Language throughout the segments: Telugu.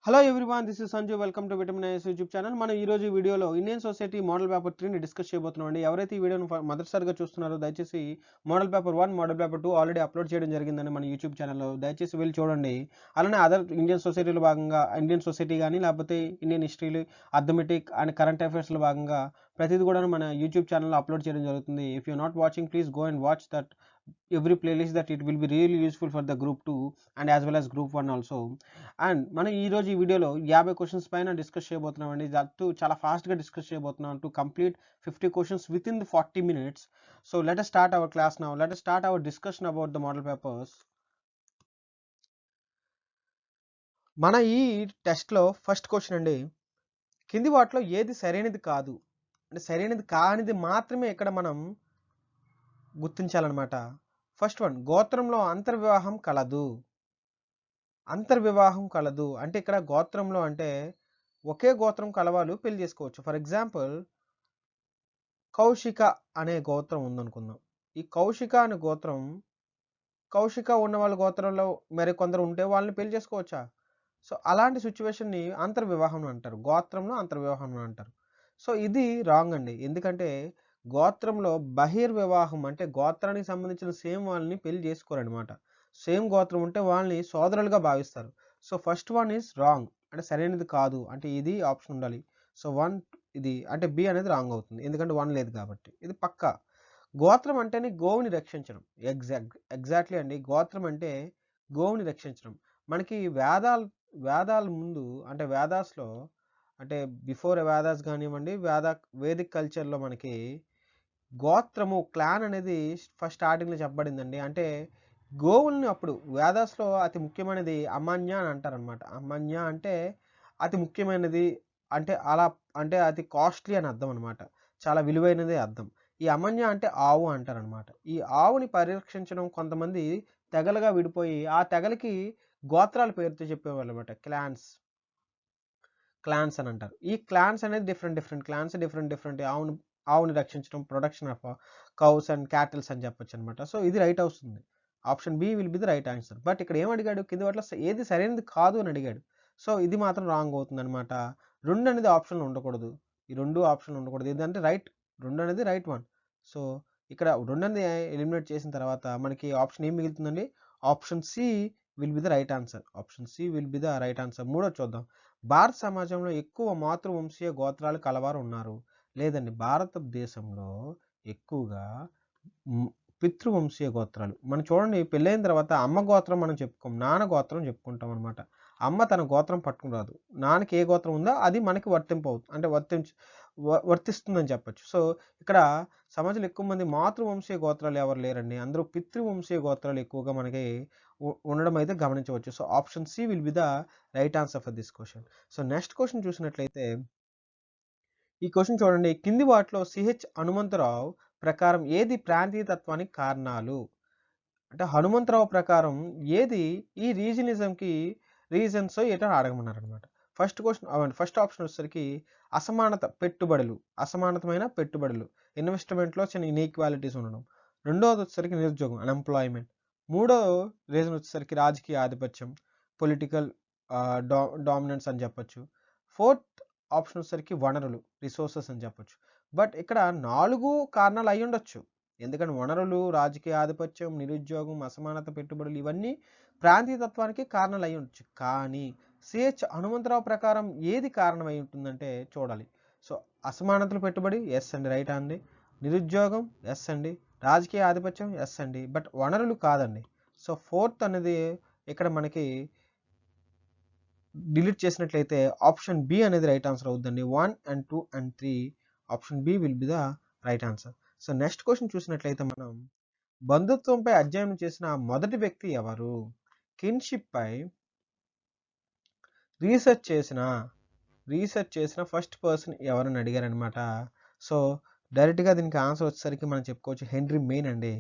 Hello everyone, this is Sanju. Welcome to vitamin IS YouTube channel. మనం ఈ రోజు ఈ వీడియోలో ఇండియన్ సొసైటీ మోడల్ పేపర్ 3ని డిస్కస్ చేయబోతున్నాం అండి. ఎవరైతే ఈ వీడియోను మొదటిసారిగా చూస్తున్నారో దయచేసి model paper 1, model paper 2 already upload చేయడం జరిగిందండి మన యూట్యూబ్ ఛానల్లో. దయచేసి వెళ్ళి చూడండి. అలానే అదర్ ఇండియన్ సొసైటీలో భాగంగా ఇండియన్ సొసైటీ కానీ లేకపోతే ఇండియన్ హిస్టరీలు, అథమెటిక్ అండ్ కరెంట్ అఫైర్స్లో భాగంగా ప్రతిదీ కూడా మన యూట్యూబ్ ఛానల్లో అప్లోడ్ చేయడం జరుగుతుంది. If you not watching, please go and watch that every playlist, that it will be really useful for the group 2 and as well as group 1 also. And మనం ఈ రోజు ఈ వీడియోలో 50 క్వశ్చన్స్ పైన డిస్కస్ చేయబోతున్నాం అండి. దట్టు చాలా ఫాస్ట్గా డిస్కస్ చేయబోతున్నాం to complete 50 questions with in the 40 minutes. So let us start our class now. Let us start our discussion about the model papers. మన ఈ టెస్ట్లో ఫస్ట్ క్వశ్చన్ అండి, కింది వాటిలో ఏది సరైనది కాదు అంటే సరైనది కానిది మాత్రమే ఇక్కడ మనం గుర్తించాలన్నమాట. ఫస్ట్ వన్, గోత్రంలో అంతర్వివాహం కలదు. అంతర్వివాహం కలదు అంటే ఇక్కడ గోత్రంలో అంటే ఒకే గోత్రం కలవాళ్ళు పెళ్లి చేసుకోవచ్చు. ఫర్ ఎగ్జాంపుల్, కౌశిక అనే గోత్రం ఉందనుకుందాం. ఈ కౌశిక అనే గోత్రం, కౌశిక ఉన్న వాళ్ళ గోత్రంలో మరి కొందరు ఉంటే వాళ్ళని పెళ్లి చేసుకోవచ్చా? సో అలాంటి సిచ్యువేషన్ని అంతర్వివాహం అంటారు, గోత్రంలో అంతర్వివాహం అంటారు. సో ఇది రాంగ్ అండి. ఎందుకంటే గోత్రంలో బహిర్వివాహం అంటే గోత్రానికి సంబంధించిన సేమ్ వాళ్ళని పెళ్లి చేసుకోరనమాట. సేమ్ గోత్రం ఉంటే వాళ్ళని సోదరులుగా భావిస్తారు. So first one is wrong అంటే సరైనది కాదు, అంటే ఇది ఆప్షన్ ఉండాలి. సో 1 ఇది అంటే బి అనేది రాంగ్ అవుతుంది, ఎందుకంటే 1 లేదు కాబట్టి. ఇది పక్కా. గోత్రం అంటేనే గోవుని రక్షించడం. ఎగ్జాక్ట్లీ అండి, గోత్రం అంటే గోవుని రక్షించడం. మనకి వేదాల ముందు అంటే వేదాస్లో అంటే బిఫోర్ వేదాస్ కానివ్వండి, వేదిక్ కల్చర్లో మనకి గోత్రము క్లాన్ అనేది ఫస్ట్ స్టార్టింగ్లో చెప్పబడిందండి. అంటే గోవుల్ని అప్పుడు వేదాస్లో అతి ముఖ్యమైనది అమాన్య అని అంటారనమాట. అమాన్య అంటే అతి ముఖ్యమైనది, అంటే అలా అంటే అతి కాస్ట్లీ అని అర్థం అనమాట. చాలా విలువైనదే అర్థం. ఈ అమన్య అంటే ఆవు అంటారనమాట. ఈ ఆవుని పరిరక్షించడం కొంతమంది తెగలుగా విడిపోయి ఆ తెగలకి గోత్రాల పేరుతో చెప్పేవాళ్ళు అనమాట. క్లాన్స్ అని అంటారు. ఈ క్లాన్స్ అనేది డిఫరెంట్ క్లాన్స్, డిఫరెంట్ ఆవుని రక్షించడం, production of cows and cattles అని చెప్పొచ్చు అనమాట. సో ఇది రైట్ అవుతుంది. Option B will be the right answer. But ఇక్కడ ఏం అడిగాడు, కింది వాటిలో ఏది సరైనది కాదు అని అడిగాడు. సో ఇది మాత్రం రాంగ్ అవుతుంది అనమాట. 2 అనేది ఆప్షన్లో ఉండకూడదు. ఈ 2 ఆప్షన్లు ఉండకూడదు. ఏంటంటే 2 అనేది రైట్ వన్. సో ఇక్కడ 2 అనేది ఎలిమినేట్ చేసిన తర్వాత మనకి ఆప్షన్ ఏం మిగులుతుందండి? Option C will be the right answer. Option C will be the right answer. మూడోది చూద్దాం. భారత సమాజంలో ఎక్కువ మాతృవంశీయ గోత్రాలు కలవారు ఉన్నారు. లేదండి, భారతదేశంలో ఎక్కువగా పితృవంశీయ గోత్రాలు. మనం చూడండి, పెళ్ళైన తర్వాత అమ్మ గోత్రం మనం చెప్పుకోం, నాన్న గోత్రం చెప్పుకుంటాం అనమాట. అమ్మ తన గోత్రం పట్టుకుని రాదు. నాన్నకి ఏ గోత్రం ఉందో అది మనకి వర్తిస్తుందని చెప్పచ్చు. సో ఇక్కడ సమాజంలో ఎక్కువ మంది మాతృవంశీయ గోత్రాలు ఎవరు లేరండి. అందరూ పితృవంశీయ గోత్రాలు ఎక్కువగా మనకి ఉండడం అయితే గమనించవచ్చు. So option C will be the right answer for this question. So next question చూసినట్లయితే ఈ క్వశ్చన్ చూడండి, కింది వాటిలో సిహెచ్ హనుమంతరావు ప్రకారం ఏది ప్రాంతీయ తత్వానికి కారణాలు? అంటే హనుమంతరావు ప్రకారం ఏది ఈ రీజనిజంకి రీజన్స్ ఏటో అడగమన్నారు అనమాట. ఫస్ట్ ఆప్షన్ వచ్చేసరికి అసమానతమైన పెట్టుబడులు, ఇన్వెస్ట్మెంట్లో చిన్న ఇన్ఈక్వాలిటీస్ ఉండడం. రెండోది వచ్చేసరికి నిరుద్యోగం, అన్ఎంప్లాయ్మెంట్. మూడో రీజన్ వచ్చేసరికి రాజకీయ ఆధిపత్యం, పొలిటికల్ డామినెన్స్ అని చెప్పొచ్చు. ఫోర్త్ ఆప్షన్ వచ్చేసరికి వనరులు, రిసోర్సెస్ అని చెప్పొచ్చు. బట్ ఇక్కడ 4 కారణాలు అయి ఉండొచ్చు. ఎందుకంటే వనరులు, రాజకీయ ఆధిపత్యం, నిరుద్యోగం, అసమానత, పెట్టుబడులు ఇవన్నీ ప్రాంతీయతత్వానికి కారణాలు అయి ఉండొచ్చు. కానీ సిహెచ్ హనుమంతరావు ప్రకారం ఏది కారణమై ఉంటుందంటే చూడాలి. సో అసమానతలు, పెట్టుబడి ఎస్ అండి, రైట్ అండి. నిరుద్యోగం ఎస్ అండి. రాజకీయ ఆధిపత్యం ఎస్ అండి. బట్ వనరులు కాదండి. సో ఫోర్త్ అనేది ఇక్కడ మనకి డిలీట్ చేసినట్లయితే ఆప్షన్ బి అనేది రైట్ ఆన్సర్ అవుతుందండి. 1 and 2 and 3 option B will be the right answer. So next question చూసినట్లయితే మనం బంధుత్వంపై అధ్యయనం చేసిన మొదటి వ్యక్తి ఎవరు? కిన్షిప్ పై రీసెర్చ్ చేసిన ఫస్ట్ పర్సన్ ఎవరని అడిగారనమాట. సో డైరెక్ట్గా దీనికి ఆన్సర్ వచ్చేసరికి మనం చెప్పుకోవచ్చు హెన్రీ మెయిన్ అండి.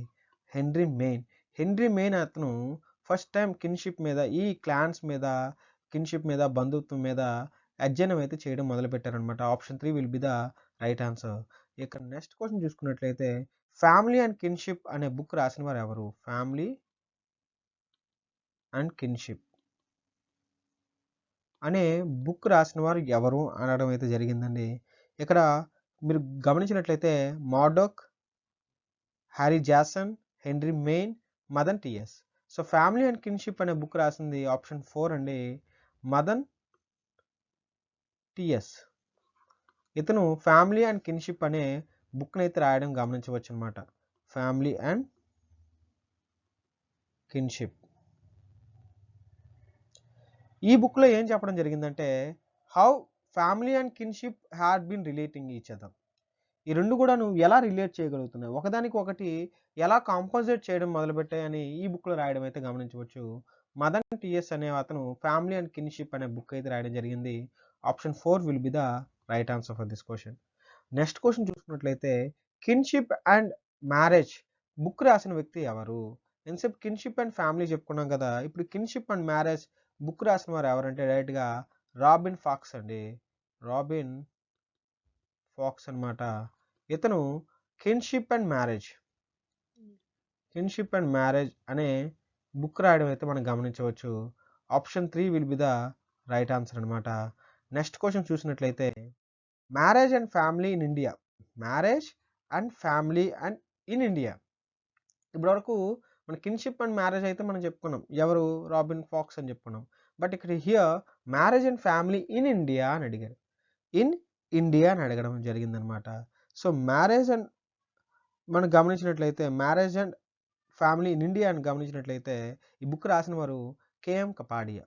హెన్రీ మెయిన్ అతను ఫస్ట్ టైం కిన్షిప్ మీద, ఈ క్లాన్స్ మీద, కిన్షిప్ మీద, బంధుత్వం మీద అధ్యయనం అయితే చేయడం మొదలుపెట్టారనమాట. Option 3 will be the right answer. ఇక్కడ నెక్స్ట్ క్వశ్చన్ చూసుకున్నట్లయితే ఫ్యామిలీ అండ్ కిన్షిప్ అనే బుక్ రాసిన వారు ఎవరు? Family and kinship. అనే బుక్ రాసిన వారు ఎవరు అనడం అయితే జరిగిందండి. ఇక్కడ మీరు గమనించినట్లయితే Murdock, Harry Jason, Henry Maine, Madan TS. So family and kinship అనే బుక్ రాసింది ఆప్షన్ 4 అండి, మదన్ టిఎస్. ఇతను ఫ్యామిలీ అండ్ కిన్షిప్ అనే బుక్ని అయితే రాయడం గమనించవచ్చు అనమాట. Family and kinship. ఈ బుక్లో ఏం చెప్పడం జరిగిందంటే how family and kinship had been relating each other. ఈ రెండు కూడా నువ్వు ఎలా రిలేట్ చేయగలుగుతున్నావు, ఒకదానికి ఒకటి ఎలా కాంపోజిట్ చేయడం మొదలుపెట్టాయని ఈ బుక్లో రాయడం అయితే గమనించవచ్చు. మదన్ టిఎస్ అనే అతను ఫ్యామిలీ అండ్ కిన్షిప్ అనే బుక్ అయితే రాయడం జరిగింది. Option 4 will be the right answer for this question. Next question చూసుకున్నట్లయితే కిన్షిప్ అండ్ మ్యారేజ్ బుక్ రాసిన వ్యక్తి ఎవరు? ఎంతసేపు కిన్షిప్ అండ్ ఫ్యామిలీ చెప్పుకున్నాం కదా, ఇప్పుడు కిన్షిప్ అండ్ మ్యారేజ్ బుక్ రాసిన వారు ఎవరంటే డైరెక్ట్గా రాబిన్ ఫాక్స్ అండి. రాబిన్ ఫాక్స్ అనమాట. ఇతను కిన్షిప్ అండ్ మ్యారేజ్ అనే బుక్ రాయడం అయితే మనం గమనించవచ్చు. Option 3 will be the right answer అనమాట. నెక్స్ట్ క్వశ్చన్ చూసినట్లయితే marriage and family in India. ఇప్పటివరకు మన కిన్షిప్ అండ్ మ్యారేజ్ అయితే మనం చెప్పుకున్నాం, ఎవరు? రాబిన్ ఫాక్స్ అని చెప్పుకున్నాం. బట్ ఇక్కడ here marriage and family in India అని అడిగారు. ఇన్ ఇండియా అని అడగడం జరిగిందనమాట. సో మ్యారేజ్ అండ్ మనం గమనించినట్లయితే marriage and family in India అని గమనించినట్లయితే ఈ బుక్ రాసిన వారు కేఎం కపాడియా.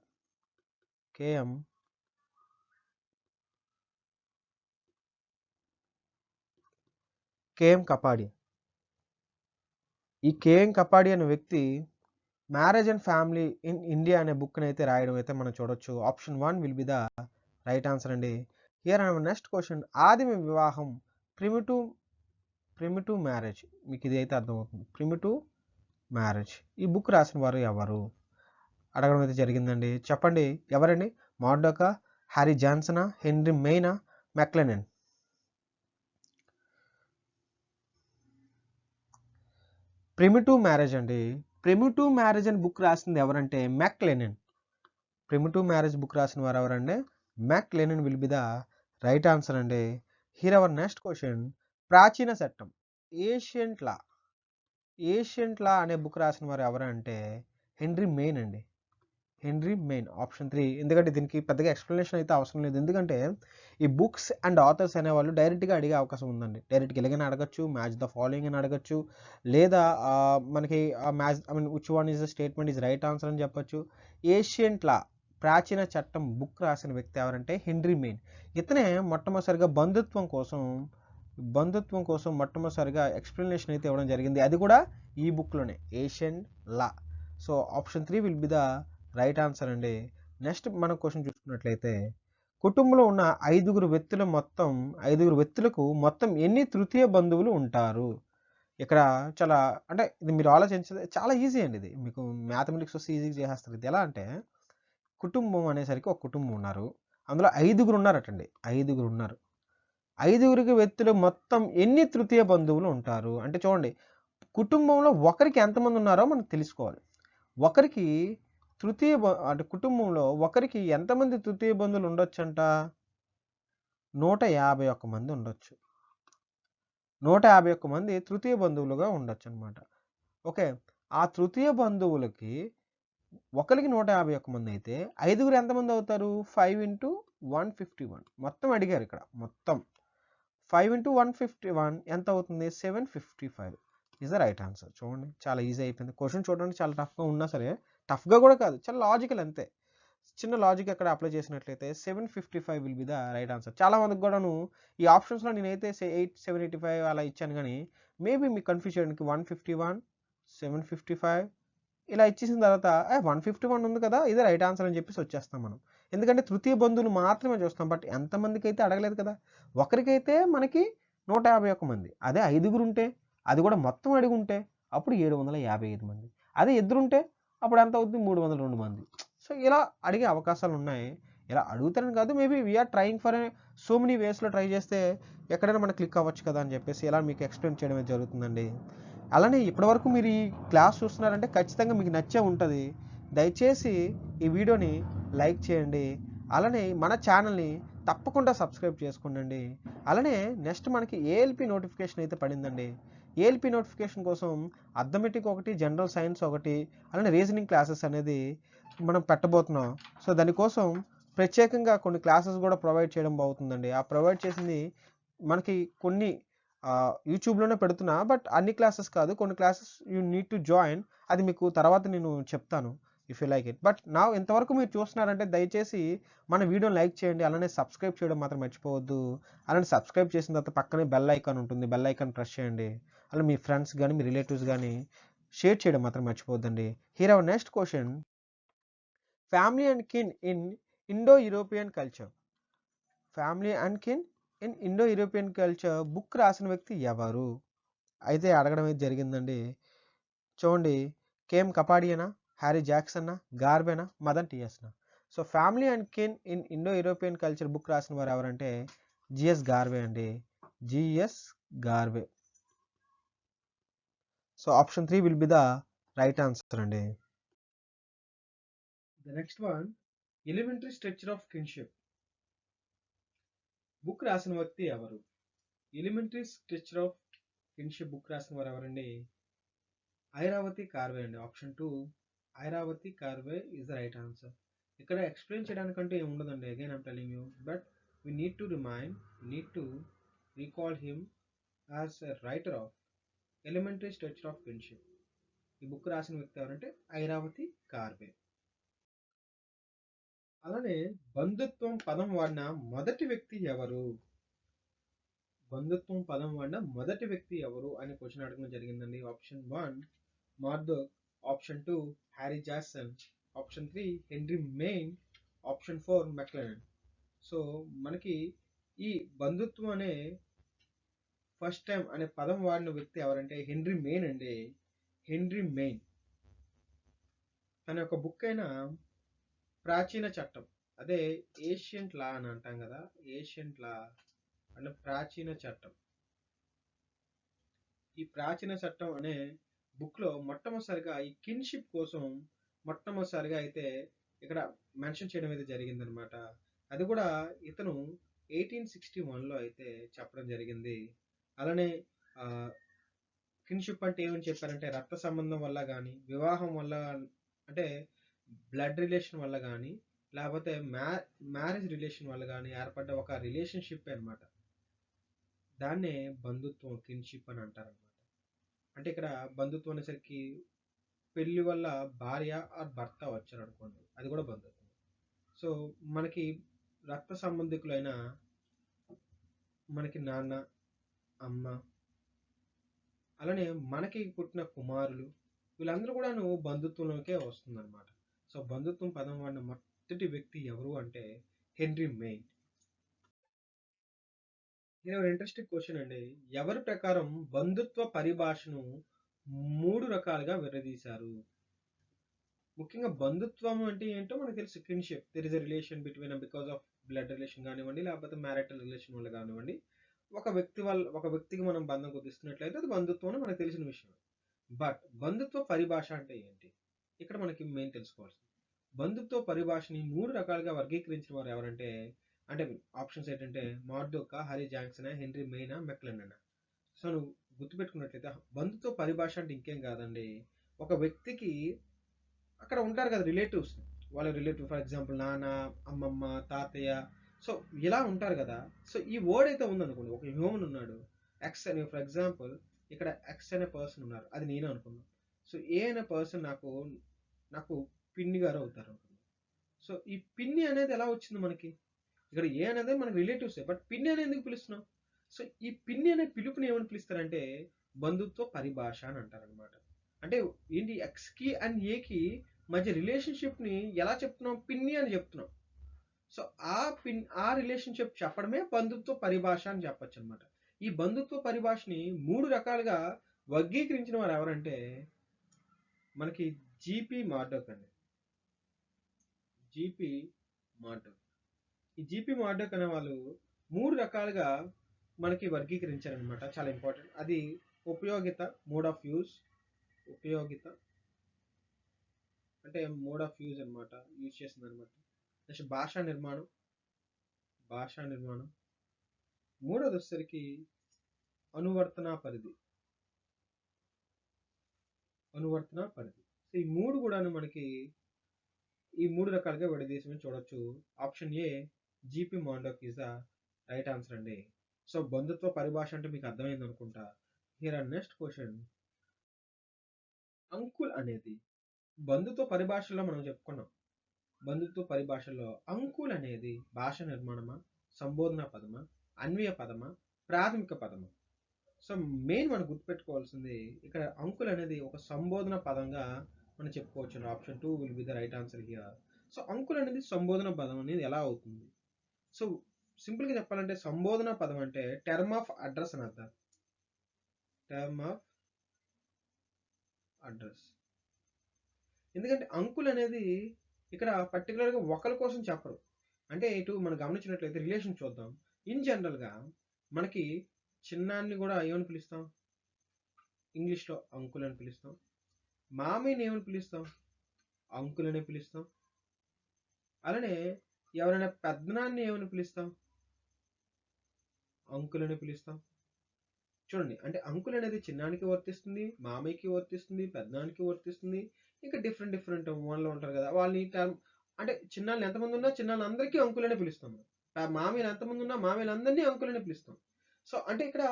ఈ కేఎం కపాడియా అనే వ్యక్తి marriage and family in India అనే బుక్ని అయితే రాయడం అయితే మనం చూడొచ్చు. Option 1 will be the right answer అండి. హియర్ నెక్స్ట్ క్వశ్చన్ ఆదిమ వివాహం, ప్రిమిటివ్ మ్యారేజ్. మీకు ఇది అయితే అర్థమవుతుంది, ప్రిమిటివ్ మ్యారేజ్. ఈ బుక్ రాసిన వారు ఎవరు అడగడం అయితే జరిగిందండి. చెప్పండి ఎవరండి? మార్డోకా, హ్యారీ జాన్సనా, హెన్రీ మెయినా, మెక్లెనన్. ప్రిమిటివ్ మ్యారేజ్ అండి. ప్రిమిటివ్ మ్యారేజ్ అని బుక్ రాసింది ఎవరంటే మెక్లెనన్. ప్రిమిటివ్ మ్యారేజ్ బుక్ రాసిన వారు ఎవరంటే McLennan will be the right answer అండి. హియర్ అవర్ నెక్స్ట్ క్వశ్చన్ ప్రాచీన చట్టం, ఏషియంట్ లా అనే బుక్ రాసిన వారు ఎవరంటే హెన్రీ మెయిన్ అండి. ఆప్షన్ 3. ఎందుకంటే దీనికి పెద్దగా ఎక్స్ప్లెనేషన్ అయితే అవసరం లేదు, ఎందుకంటే ఈ బుక్స్ అండ్ ఆథర్స్ అనేవాళ్ళు డైరెక్ట్గా అడిగే అవకాశం ఉందండి. డైరెక్ట్గా ఎలాగైనా అడగచ్చు, మ్యాచ్ ద ఫాలోయింగ్ అని అడగచ్చు, లేదా మనకి match which one is the statement is right answer అని చెప్పచ్చు. ఏషియంట్ లా ప్రాచీన చట్టం బుక్ రాసిన వ్యక్తి ఎవరంటే హెన్రీ మెయిన్. ఇతనే మొట్టమొదటిసారిగా బంధుత్వం కోసం మొట్టమొదటిసారిగా ఎక్స్ప్లెనేషన్ అయితే ఇవ్వడం జరిగింది, అది కూడా ఈ బుక్లోనే, ancient law. So option 3 will be the right answer అండి. నెక్స్ట్ మనం క్వశ్చన్ చూసుకున్నట్లయితే కుటుంబంలో ఉన్న 5 వ్యక్తులకు మొత్తం ఎన్ని తృతీయ బంధువులు ఉంటారు? ఇక్కడ చాలా అంటే ఇది మీరు ఆలోచించే చాలా ఈజీ అండి, ఇది మీకు మ్యాథమెటిక్స్ వస్తే ఈజీగా చేసేస్తారు. ఇది ఎలా అంటే కుటుంబం అనేసరికి ఒక కుటుంబం ఉన్నారు, అందులో 5 ఉన్నారటండి. 5 ఉన్నారు. 5 వ్యక్తులు మొత్తం ఎన్ని తృతీయ బంధువులు ఉంటారు అంటే చూడండి, కుటుంబంలో ఒకరికి ఎంతమంది ఉన్నారో మనం తెలుసుకోవాలి. ఒకరికి అంటే కుటుంబంలో ఒకరికి ఎంతమంది తృతీయ బంధువులు ఉండొచ్చు అంట? 151 మంది ఉండొచ్చు. 151 మంది తృతీయ బంధువులుగా ఉండొచ్చు అనమాట. ఓకే, ఆ తృతీయ బంధువులకి ఒకరికి 151 మంది అయితే 5 ఎంతమంది అవుతారు? 5 × 151 మొత్తం అడిగారు ఇక్కడ. మొత్తం 5 × 151 ఎంత అవుతుంది? 755 ఈజ్ ద రైట్ ఆన్సర్. చూడండి చాలా ఈజీ అయిపోయింది. క్వశ్చన్ చూడడానికి చాలా టఫ్గా ఉన్నా సరే, టఫ్గా కూడా కాదు, చాలా లాజికల్ అంతే. చిన్న లాజిక్ ఎక్కడ అప్లై చేసినట్లయితే 755 will be the right answer. చాలా మందికి కూడాను ఈ ఆప్షన్స్లో నేనైతే 785 అలా ఇచ్చాను, కానీ మేబీ మీకు కన్ఫ్యూజ్ చేయడానికి 151, 755 ఇలా ఇచ్చేసిన తర్వాత 151 ఉంది కదా, ఇదే రైట్ ఆన్సర్ అని చెప్పేసి వచ్చేస్తాం మనం. ఎందుకంటే తృతీయ బంధువులు మాత్రమే చూస్తాం, బట్ ఎంతమందికి అయితే అడగలేదు కదా. ఒకరికైతే మనకి 151 మంది, అదే 5 ఉంటే, అది కూడా మొత్తం అడిగి ఉంటే అప్పుడు 755 మంది, అదే ఇద్దరుంటే అప్పుడు ఎంత అవుతుంది? 302 మంది. సో ఇలా అడిగే అవకాశాలు ఉన్నాయి. ఇలా అడుగుతారని కాదు, maybe we are trying for so many వేస్లో ట్రై చేస్తే ఎక్కడైనా మనకు క్లిక్ అవ్వచ్చు కదా అని చెప్పేసి ఇలా మీకు ఎక్స్ప్లెయిన్ చేయడమే జరుగుతుందండి. అలానే ఇప్పటివరకు మీరు ఈ క్లాస్ చూస్తున్నారంటే ఖచ్చితంగా మీకు నచ్చే ఉంటుంది. దయచేసి ఈ వీడియోని లైక్ చేయండి. అలానే మన ఛానల్ని తప్పకుండా సబ్స్క్రైబ్ చేసుకోండి. అలానే నెక్స్ట్ మనకి ఏఎల్పి నోటిఫికేషన్ అయితే పడిందండి. ఏఎల్పి నోటిఫికేషన్ కోసం అథమెటిక్ ఒకటి, జనరల్ సైన్స్ ఒకటి, అలానే రీజనింగ్ క్లాసెస్ అనేది మనం పెట్టబోతున్నాం. సో దానికోసం ప్రత్యేకంగా కొన్ని క్లాసెస్ కూడా ప్రొవైడ్ చేయడం అవుతుందండి. ఆ ప్రొవైడ్ చేసింది మనకి కొన్ని యూట్యూబ్లోనే పెడుతున్నా, బట్ అన్ని క్లాసెస్ కాదు, కొన్ని classes you need to join. అది మీకు తర్వాత నేను చెప్తాను if you like it. But నా ఇంతవరకు మీరు చూస్తున్నారంటే దయచేసి మన వీడియోని లైక్ చేయండి, అలానే సబ్స్క్రైబ్ చేయడం మాత్రం మర్చిపోవద్దు. అలానే సబ్స్క్రైబ్ చేసిన తర్వాత పక్కనే బెల్ ఐకాన్ ఉంటుంది, బెల్ ఐకాన్ ప్రెస్ చేయండి. అలా మీ ఫ్రెండ్స్ కానీ మీ రిలేటివ్స్ కానీ షేర్ చేయడం మాత్రం మర్చిపోవద్దండి. Here our next question, family and kin in Indo European culture. Family and kin in Indo European culture book రాసిన వ్యక్తి ఎవరు అయితే అడగడం అయితే జరిగిందండి. చూడండి, కేఎం కపాడియనా, హ్యారీ జాక్సన్నా, గార్బెనా, మదన్ టిఎస్నా. So family and kin in Indo European culture book రాసిన వారు ఎవరంటే జిఎస్ గార్వే అండి, GS Garvey. So option 3 will be the right answer అండి. The next one, elementary structure of kinship book రాసిన వ్యక్తి ఎవరు? Elementary structure of kinship book రాసిన వారు ఎవరండి? ఐరావతి కార్వే అండి. Option 2 Irawati Karve is the right answer. ఇక్కడ ఎక్స్ప్లెయిన్ చేయడానికంటే ఏమి ఉండదండి. Again I'm telling you, but we need to remind, need to recall him as a writer of elementary structure of kinship. ఈ బుక్ రాసిన వ్యక్తి ఎవరంటే ఐరావతి కార్వే. అలానే బంధుత్వం పదం వాడిన మొదటి వ్యక్తి ఎవరు? బంధుత్వం పదం వాడిన మొదటి వ్యక్తి ఎవరు అని క్వశ్చన్ అడగడం జరిగిందండి. Option 1 Murdock, option 2 Harry Jackson, option 3 Henry Maine, option 4 McLennan. So మనకి ఈ బంధుత్వం అనే ఫస్ట్ టైం అనే పదం వాడిన వ్యక్తి ఎవరంటే హెన్రీ మెయిన్ అండి. హెన్రీ మెయిన్ తన యొక్క బుక్ అయిన ప్రాచీన చట్టం, అదే ఏషియంట్ లా అని అంటాం కదా, ఏషియంట్ లా అంటే ప్రాచీన చట్టం. ఈ ప్రాచీన చట్టం అనే బుక్లో మొట్టమొదటిసారిగా ఈ కిన్షిప్ కోసం మొట్టమొదటిసారిగా అయితే ఇక్కడ మెన్షన్ చేయడం అయితే జరిగిందనమాట. అది కూడా ఇతను 1861లో అయితే చెప్పడం జరిగింది. అలానే కిన్షిప్ అంటే ఏమని చెప్పారంటే రక్త సంబంధం వల్ల కానీ, వివాహం వల్ల, అంటే బ్లడ్ రిలేషన్ వల్ల కానీ, లేకపోతే మ్యారేజ్ రిలేషన్ వల్ల కానీ ఏర్పడ్డ ఒక రిలేషన్షిప్ అనమాట. దాన్నే బంధుత్వం, కిన్షిప్ అని అంటారనమాట. అంటే ఇక్కడ బంధుత్వం అనేసరికి పెళ్లి వల్ల భార్య ఆర్ భర్త వచ్చారు అనుకోండి, అది కూడా బంధుత్వం. సో మనకి రక్త సంబంధికులైన మనకి నాన్న, అమ్మ, అలానే మనకి పుట్టిన కుమారులు, వీళ్ళందరూ కూడా బంధుత్వంలోకే వస్తుందన్నమాట. సో బంధుత్వం పదం వాడిన మొదటి వ్యక్తి ఎవరు అంటే హెన్రీ మెయిన్. ఇది ఒక ఇంట్రెస్టింగ్ క్వశ్చన్ అండి. ఎవరి ప్రకారం బంధుత్వ పరిభాషను 3 రకాలుగా విడదీశారు? ముఖ్యంగా బంధుత్వం అంటే ఏంటో మనకు తెలుసు, kinship, there is a relation between because of blood relation కానివ్వండి, లేకపోతే మ్యారిటల్ రిలేషన్ వల్ల కానివ్వండి, ఒక వ్యక్తికి మనం బంధం కుదిస్తున్నట్లయితే అది బంధుత్వం అని మనకు తెలిసిన విషయం. బట్ బంధుత్వ పరిభాష అంటే ఏంటి? ఇక్కడ మనకి మెయిన్ తెలుసుకోవాల్సింది. బంధుత్వ పరిభాషని 3 రకాలుగా వర్గీకరించిన వారు ఎవరంటే, అంటే ఆప్షన్స్ ఏంటంటే మార్డోకా, హరీ జాక్సన్, హెన్రీ మెయినా, మెక్లెనన్. సో నువ్వు గుర్తుపెట్టుకున్నట్లయితే బంధుత్వ పరిభాష అంటే ఇంకేం కాదండి, ఒక వ్యక్తికి అక్కడ ఉంటారు కదా రిలేటివ్స్, వాళ్ళ రిలేటివ్, ఫర్ ఎగ్జాంపుల్ నాన్న, అమ్మమ్మ, తాతయ్య, సో ఇలా ఉంటారు కదా. సో ఈ వర్డ్ అయితే ఉందనుకోండి, ఒక హ్యూమన్ ఉన్నాడు, ఎక్స్ అని, ఫర్ ఎగ్జాంపుల్ ఇక్కడ ఎక్స్ అనే పర్సన్ ఉన్నారు, అది నేను అనుకున్నాను. సో ఏ అనే పర్సన్ నాకు నాకు పిన్ని గారు అవుతారు అనుకున్నాను. సో ఈ పిన్ని అనేది ఎలా వచ్చింది మనకి? ఇక్కడ ఏ అనేది మనకి రిలేటివ్సే, బట్ పిన్ని అనేది ఎందుకు పిలుస్తున్నాం? సో ఈ పిన్ని అనే పిలుపుని ఏమని పిలుస్తారంటే బంధుత్వ పరిభాష అని అంటారనమాట. అంటే ఏంటి, ఎక్స్కి అండ్ ఏకి మధ్య రిలేషన్షిప్ని ఎలా చెప్తున్నాం? పిన్ని అని చెప్తున్నాం. సో ఆ రిలేషన్షిప్ చెప్పడమే బంధుత్వ పరిభాష అని చెప్పొచ్చు అనమాట. ఈ బంధుత్వ పరిభాషని 3 రకాలుగా వర్గీకరించిన వారు ఎవరంటే మనకి జిపి మార్డోక్ అండి. జిపి మార్డోక్. ఈ జిపి మార్డోక్ అనే వాళ్ళు 3 రకాలుగా మనకి వర్గీకరించారనమాట. చాలా ఇంపార్టెంట్. అది ఉపయోగిత, మోడ్ ఆఫ్ యూజ్, ఉపయోగిత అంటే మోడ్ ఆఫ్ యూజ్ అనమాట, యూజ్ చేసింది అనమాట. నెక్స్ట్ భాషా నిర్మాణం. మూడోది వచ్చేసరికి అనువర్తన పరిధి. సో ఈ మూడు కూడా మనకి ఈ మూడు రకాలుగా విడదీసి చూడొచ్చు. Option A GP Murdock is the right answer అండి. సో బంధుత్వ పరిభాష అంటే మీకు అర్థమైంది అనుకుంటా. Here our next question. Uncle అనేది బంధుత్వ పరిభాషలో మనం చెప్పుకున్నాం. బంధుత్వ పరిభాషలో అంకుల్ అనేది భాష నిర్మాణమా, సంబోధన పదమా, అన్వయ పదమా, ప్రాథమిక పదమా? సో మెయిన్ మనం గుర్తుపెట్టుకోవాల్సింది ఇక్కడ అంకుల్ అనేది ఒక సంబోధన పదంగా మనం చెప్పుకోవచ్చు. Option 2 will be the right answer here. So uncle అనేది సంబోధన పదం అనేది ఎలా అవుతుంది? సో సింపుల్గా చెప్పాలంటే సంబోధన పదం అంటే టర్మ్ ఆఫ్ అడ్రస్ అని అర్థం. Term of address. ఎందుకంటే అంకుల్ అనేది ఇక్కడ పర్టికులర్గా ఒకరి కోసం చెప్పరు. అంటే ఇటు మనం గమనించినట్లయితే రిలేషన్ చూద్దాం. ఇన్ జనరల్గా మనకి చిన్నాన్ని కూడా ఏమని పిలుస్తాం? ఇంగ్లీష్లో అంకుల్ అని పిలుస్తాం. మామయ్యని ఏమని పిలుస్తాం? అంకుల్ అనే పిలుస్తాం. అలానే ఎవరైనా పెద్దనాన్ని ఏమని పిలుస్తాం? అంకుల్ అని పిలుస్తాం. చూడండి, అంటే అంకుల్ అనేది చిన్నానికి వర్తిస్తుంది, మామయ్యకి వర్తిస్తుంది, పెద్దనానికి వర్తిస్తుంది. ఇంకా డిఫరెంట్ వాళ్ళు ఉంటారు కదా, వాళ్ళని టర్మ్ అంటే చిన్నాళ్ళు ఎంతమంది ఉన్నా చిన్నాళ్ళు అందరికీ అంకుల్ అనే పిలుస్తాం. మామయ్యలు ఎంతమంది ఉన్నా మామయ్యలందరినీ అంకుల్ అని పిలుస్తాం. సో అంటే ఇక్కడ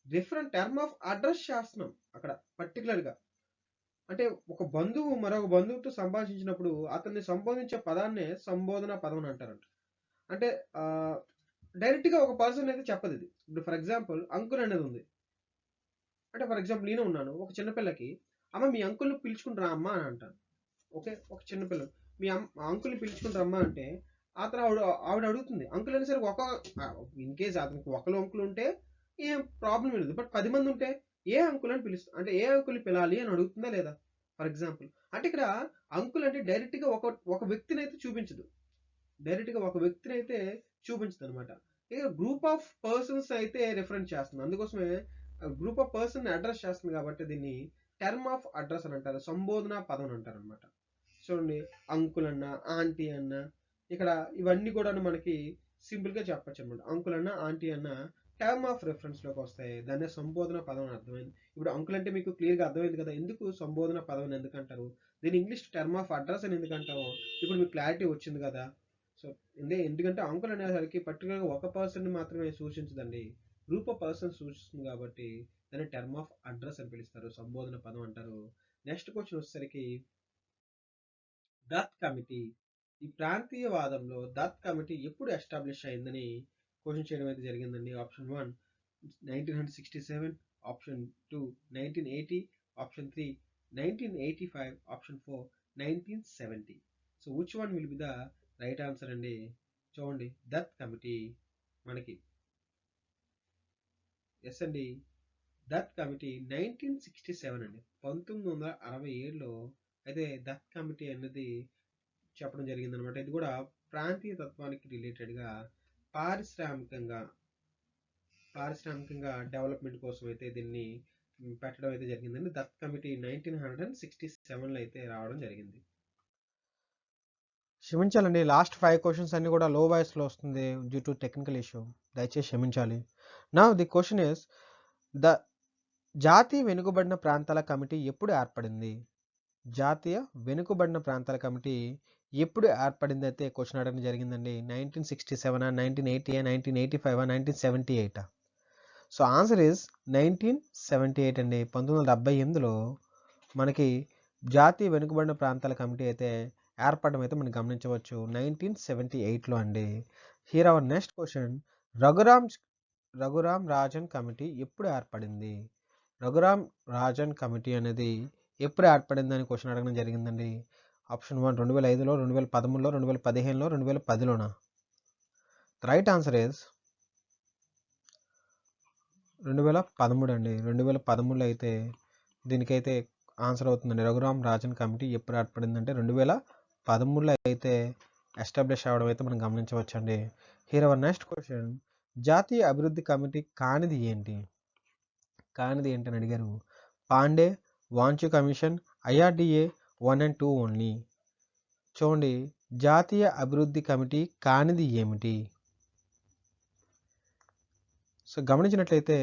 డిఫరెంట్ టర్మ్ ఆఫ్ అడ్రస్ చేస్తున్నాం అక్కడ పర్టికులర్గా. అంటే ఒక బంధువు మరొక బంధువుతో సంభాషించినప్పుడు అతన్ని సంబోధించే పదాన్నే సంబోధన పదం అని అంటారంట. అంటే డైరెక్ట్గా ఒక పర్సన్ అయితే చెప్పదు ఇది. ఇప్పుడు ఫర్ ఎగ్జాంపుల్ అంకుల్ అనేది ఉంది. అంటే ఫర్ ఎగ్జాంపుల్ నేను ఉన్నాను, ఒక చిన్నపిల్లకి అమ్మ మీ అంకుల్ని పిలుచుకుంటారా అమ్మ అని అంటాను. ఓకే, ఒక చిన్నపిల్ల మీ అంకుల్ని పిలుచుకుంటారమ్మా అంటే అతను ఆవిడ అడుగుతుంది అంకుల్ అనేసరికి ఒక ఇన్ కేస్ అతనికి ఒకరు అంకుల్ ఉంటే ఏం ప్రాబ్లం లేదు. బట్ 10 మంది ఉంటే ఏ అంకుల్ అని పిలుస్తా అంటే ఏ అంకుల్ని పిలాలి అని అడుగుతుందా లేదా? ఫర్ ఎగ్జాంపుల్ అంటే ఇక్కడ అంకుల్ అంటే డైరెక్ట్గా ఒక వ్యక్తిని అయితే చూపించదు. అనమాట. ఇక గ్రూప్ ఆఫ్ పర్సన్స్ అయితే రిఫరెన్స్ చేస్తుంది. అందుకోసమే గ్రూప్ ఆఫ్ పర్సన్ అడ్రస్ చేస్తుంది కాబట్టి దీన్ని టర్మ్ ఆఫ్ అడ్రస్ అని అంటారు, సంబోధన పదం అని అంటారు అనమాట. చూడండి, అంకుల్ అన్న, ఆంటీ అన్న, ఇక్కడ ఇవన్నీ కూడా మనకి సింపుల్గా చెప్పచ్చు అనమాట. అంకుల్ అన్న, ఆంటీ అన్న టర్మ్ ఆఫ్ రెఫరెన్స్లోకి వస్తాయి. దాన్ని సంబోధన పదం అని అర్థమైంది. ఇప్పుడు అంకుల్ అంటే మీకు క్లియర్గా అర్థమైంది కదా, ఎందుకు సంబోధన పదం అని ఎందుకంటారు, దీని ఇంగ్లీష్ టర్మ్ ఆఫ్ అడ్రస్ అని ఎందుకంటాము ఇప్పుడు మీకు క్లారిటీ వచ్చింది కదా. సో ఎందుకంటే అంకుల్ అనేసరికి పర్టికులర్గా ఒక పర్సన్ని మాత్రమే సూచించదండి, గ్రూప్ ఆఫ్ పర్సన్ సూచిస్తుంది కాబట్టి దాన్ని టర్మ్ ఆఫ్ అడ్రస్ అని పిలుస్తారు, సంబోధన పదం అంటారు. నెక్స్ట్ క్వశ్చన్ వచ్చేసరికి దత్ కమిటీ. ఈ ప్రాంతీయవాదంలో దత్ కమిటీ ఎప్పుడు ఎస్టాబ్లిష్ అయిందని క్వశ్చన్ చేయడం అయితే జరిగిందండి. Option 1 1967, option 2 1980, option 3 1985, option 4 1970. So which one will be the right answer అండి? చూడండి, దత్ కమిటీ మనకి ఎస్ అండి. దత్ కమిటీ 1967 అండి, 1967లో అయితే దత్ కమిటీ అనేది చెప్పడం జరిగింది అనమాట. ఇది కూడా ప్రాంతీయ తత్వానికి రిలేటెడ్గా పారిశ్రామికంగా డెవలప్మెంట్ కోసం అయితే దీన్ని పెట్టడం అయితే జరిగిందండి. దత్ కమిటీ 1967లో అయితే రావడం జరిగింది. క్షమించాలండి, లాస్ట్ 5 క్వశ్చన్స్ అన్ని కూడా లో వాయిస్లో వస్తుంది డ్యూ టు టెక్నికల్ ఇష్యూ, దయచేసి క్షమించాలి. నా ది క్వశ్చన్ ఇస్ ద జాతీయ వెనుకబడిన ప్రాంతాల కమిటీ ఎప్పుడు ఏర్పడింది? జాతీయ వెనుకబడిన ప్రాంతాల కమిటీ ఎప్పుడు ఏర్పడింది అయితే క్వశ్చన్ అడగడం జరిగిందండి. 1967, 1980, 1985, 1978? సో ఆన్సర్ ఈజ్ 1978 అండి. 1978లో మనకి జాతీయ వెనుకబడిన ప్రాంతాల కమిటీ అయితే ఏర్పడడం అయితే మనం గమనించవచ్చు 1978లో అండి. Here our next question. Raghuram Rajan committee ఎప్పుడు ఏర్పడింది? రఘురామ్ రాజన్ కమిటీ అనేది ఎప్పుడు ఏర్పడింది అని క్వశ్చన్ అడగడం జరిగిందండి. ఆప్షన్ 1 2005లో, 2013లో, 2015లో, 2010లోనా? రైట్ ఆన్సర్ ఈజ్ 2013 అండి. 2013లో అయితే దీనికైతే ఆన్సర్ అవుతుందండి. రఘురామ్ రాజన్ కమిటీ ఎప్పుడు ఏర్పడిందంటే 2013లో అయితే ఎస్టాబ్లిష్ అవ్వడం అయితే మనం గమనించవచ్చండి. Here our next question. జాతీయ అభివృద్ధి కమిటీ కానిది ఏంటి అని అడిగారు. Pandey, Wanchoo commission, IRDA 1 and 2 only. చూడండి, జాతీయ అభివృద్ధి కమిటీ కానిది ఏమిటి? సో గమనించినట్లయితే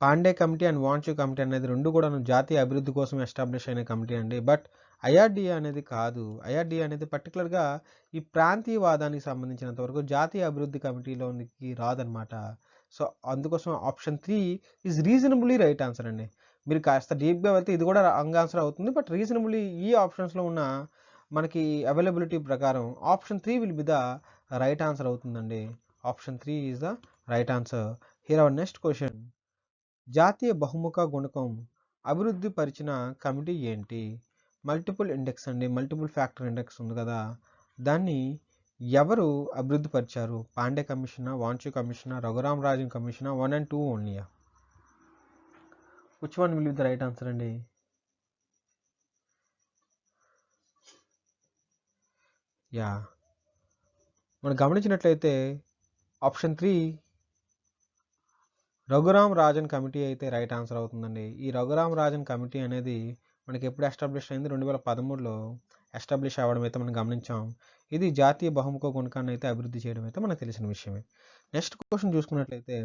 Pandey committee and Wanchoo committee అనేది రెండు కూడా జాతీయ అభివృద్ధి కోసం ఎస్టాబ్లిష్ అయిన కమిటీ అండి. బట్ ఐఆర్డీఏ అనేది కాదు. ఐఆర్డీఏ అనేది పర్టికులర్గా ఈ ప్రాంతీయవాదానికి సంబంధించినంత వరకు జాతీయ అభివృద్ధి కమిటీలోనికి రాదనమాట. సో అందుకోసం option 3 is reasonably right answer అండి. మీరు కాస్త డీప్గా వెళ్తే ఇది కూడా రాంగ్ ఆన్సర్ అవుతుంది. బట్ రీజనబుల్లీ ఈ ఆప్షన్స్లో ఉన్న మనకి అవైలబిలిటీ ప్రకారం option 3 will be the right answer అవుతుందండి. Option 3 is the right answer. Here our next question. జాతీయ బహుముఖ గుణకం అభివృద్ధి పరిచిన కమిటీ ఏంటి? మల్టిపుల్ ఇండెక్స్ అండి. మల్టిపుల్ ఫ్యాక్టర్ ఇండెక్స్ ఉంది కదా, దాన్ని ఎవరు అభివృద్ధి పరిచారు? పాండే కమిషనా, వాంచు కమిషనా, రఘురామ్ రాజన్ కమిషనా, 1 and 2 ఓన్లీయా? Which one will be the right answer అండి? యా, మనం గమనించినట్లయితే ఆప్షన్ 3 రఘురామ్ రాజన్ కమిటీ అయితే రైట్ ఆన్సర్ అవుతుందండి. ఈ రఘురామ్ రాజన్ కమిటీ అనేది మనకి ఎప్పుడు ఎస్టాబ్లిష్ అయింది? 2013లో ఎస్టాబ్లిష్ అవ్వడం అయితే మనం గమనించాం. ఇది జాతీయ బహుముఖ గుణకాన్ని అయితే అభివృద్ధి చేయడం అయితే మనకు తెలిసిన విషయమే. నెక్స్ట్ క్వశ్చన్ చూసుకున్నట్లయితే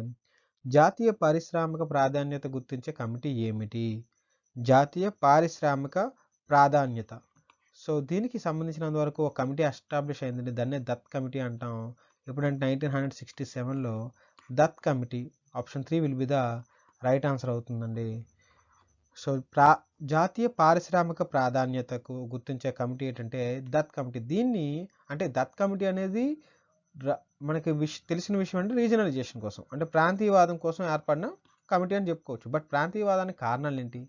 జాతీయ పారిశ్రామిక ప్రాధాన్యత గుర్తించే కమిటీ ఏమిటి? జాతీయ పారిశ్రామిక ప్రాధాన్యత. సో దీనికి సంబంధించినంత వరకు ఒక కమిటీ ఎస్టాబ్లిష్ అయిందండి. దాన్నే దత్ కమిటీ అంటాం. ఎప్పుడంటే 1967లో Dutt committee. Option 3 will be the right answer అవుతుందండి. సో జాతీయ పారిశ్రామిక ప్రాధాన్యతకు గుర్తించే కమిటీ ఏంటంటే దత్ కమిటీ. దీన్ని అంటే దత్ కమిటీ అనేది మనకి తెలిసిన విషయం అంటే రీజనలైజేషన్ కోసం, అంటే ప్రాంతీయవాదం కోసం ఏర్పడిన కమిటీ అని చెప్పుకోవచ్చు. బట్ ప్రాంతీయవాదానికి కారణాలు ఏంటి?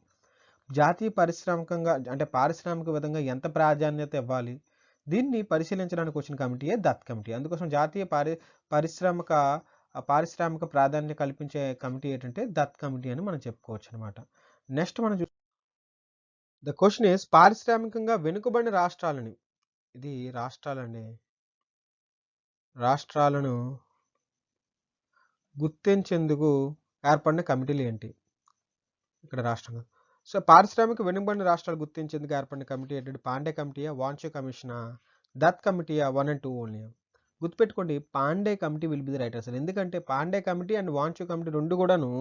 జాతీయ పారిశ్రామిక విధంగా ఎంత ప్రాధాన్యత ఇవ్వాలి, దీన్ని పరిశీలించడానికి వచ్చిన కమిటీయే దత్ కమిటీ. అందుకోసం జాతీయ పారిశ్రామిక ప్రాధాన్యత కల్పించే కమిటీ ఏంటంటే దత్ కమిటీ అని మనం చెప్పుకోవచ్చు అనమాట. నెక్స్ట్ మనం ద క్వశ్చన్ ఈస్ పారిశ్రామికంగా వెనుకబడిన రాష్ట్రాలని, ఇది రాష్ట్రాలను గుర్తించేందుకు ఏర్పడిన కమిటీలు ఏంటి? ఇక్కడ రాష్ట్రంగా. సో పారిశ్రామిక వెనుకబడిన రాష్ట్రాలు గుర్తించేందుకు ఏర్పడిన కమిటీ ఏంటంటే పాండే కమిటీయా, వాంచు కమిషనా, దత్ కమిటీయా, 1 and 2 ఓన్లీ? గుర్తుపెట్టుకోండి, Pande committee will be the right answer. ఎందుకంటే Pande committee and Wanchoo committee రెండు కూడాను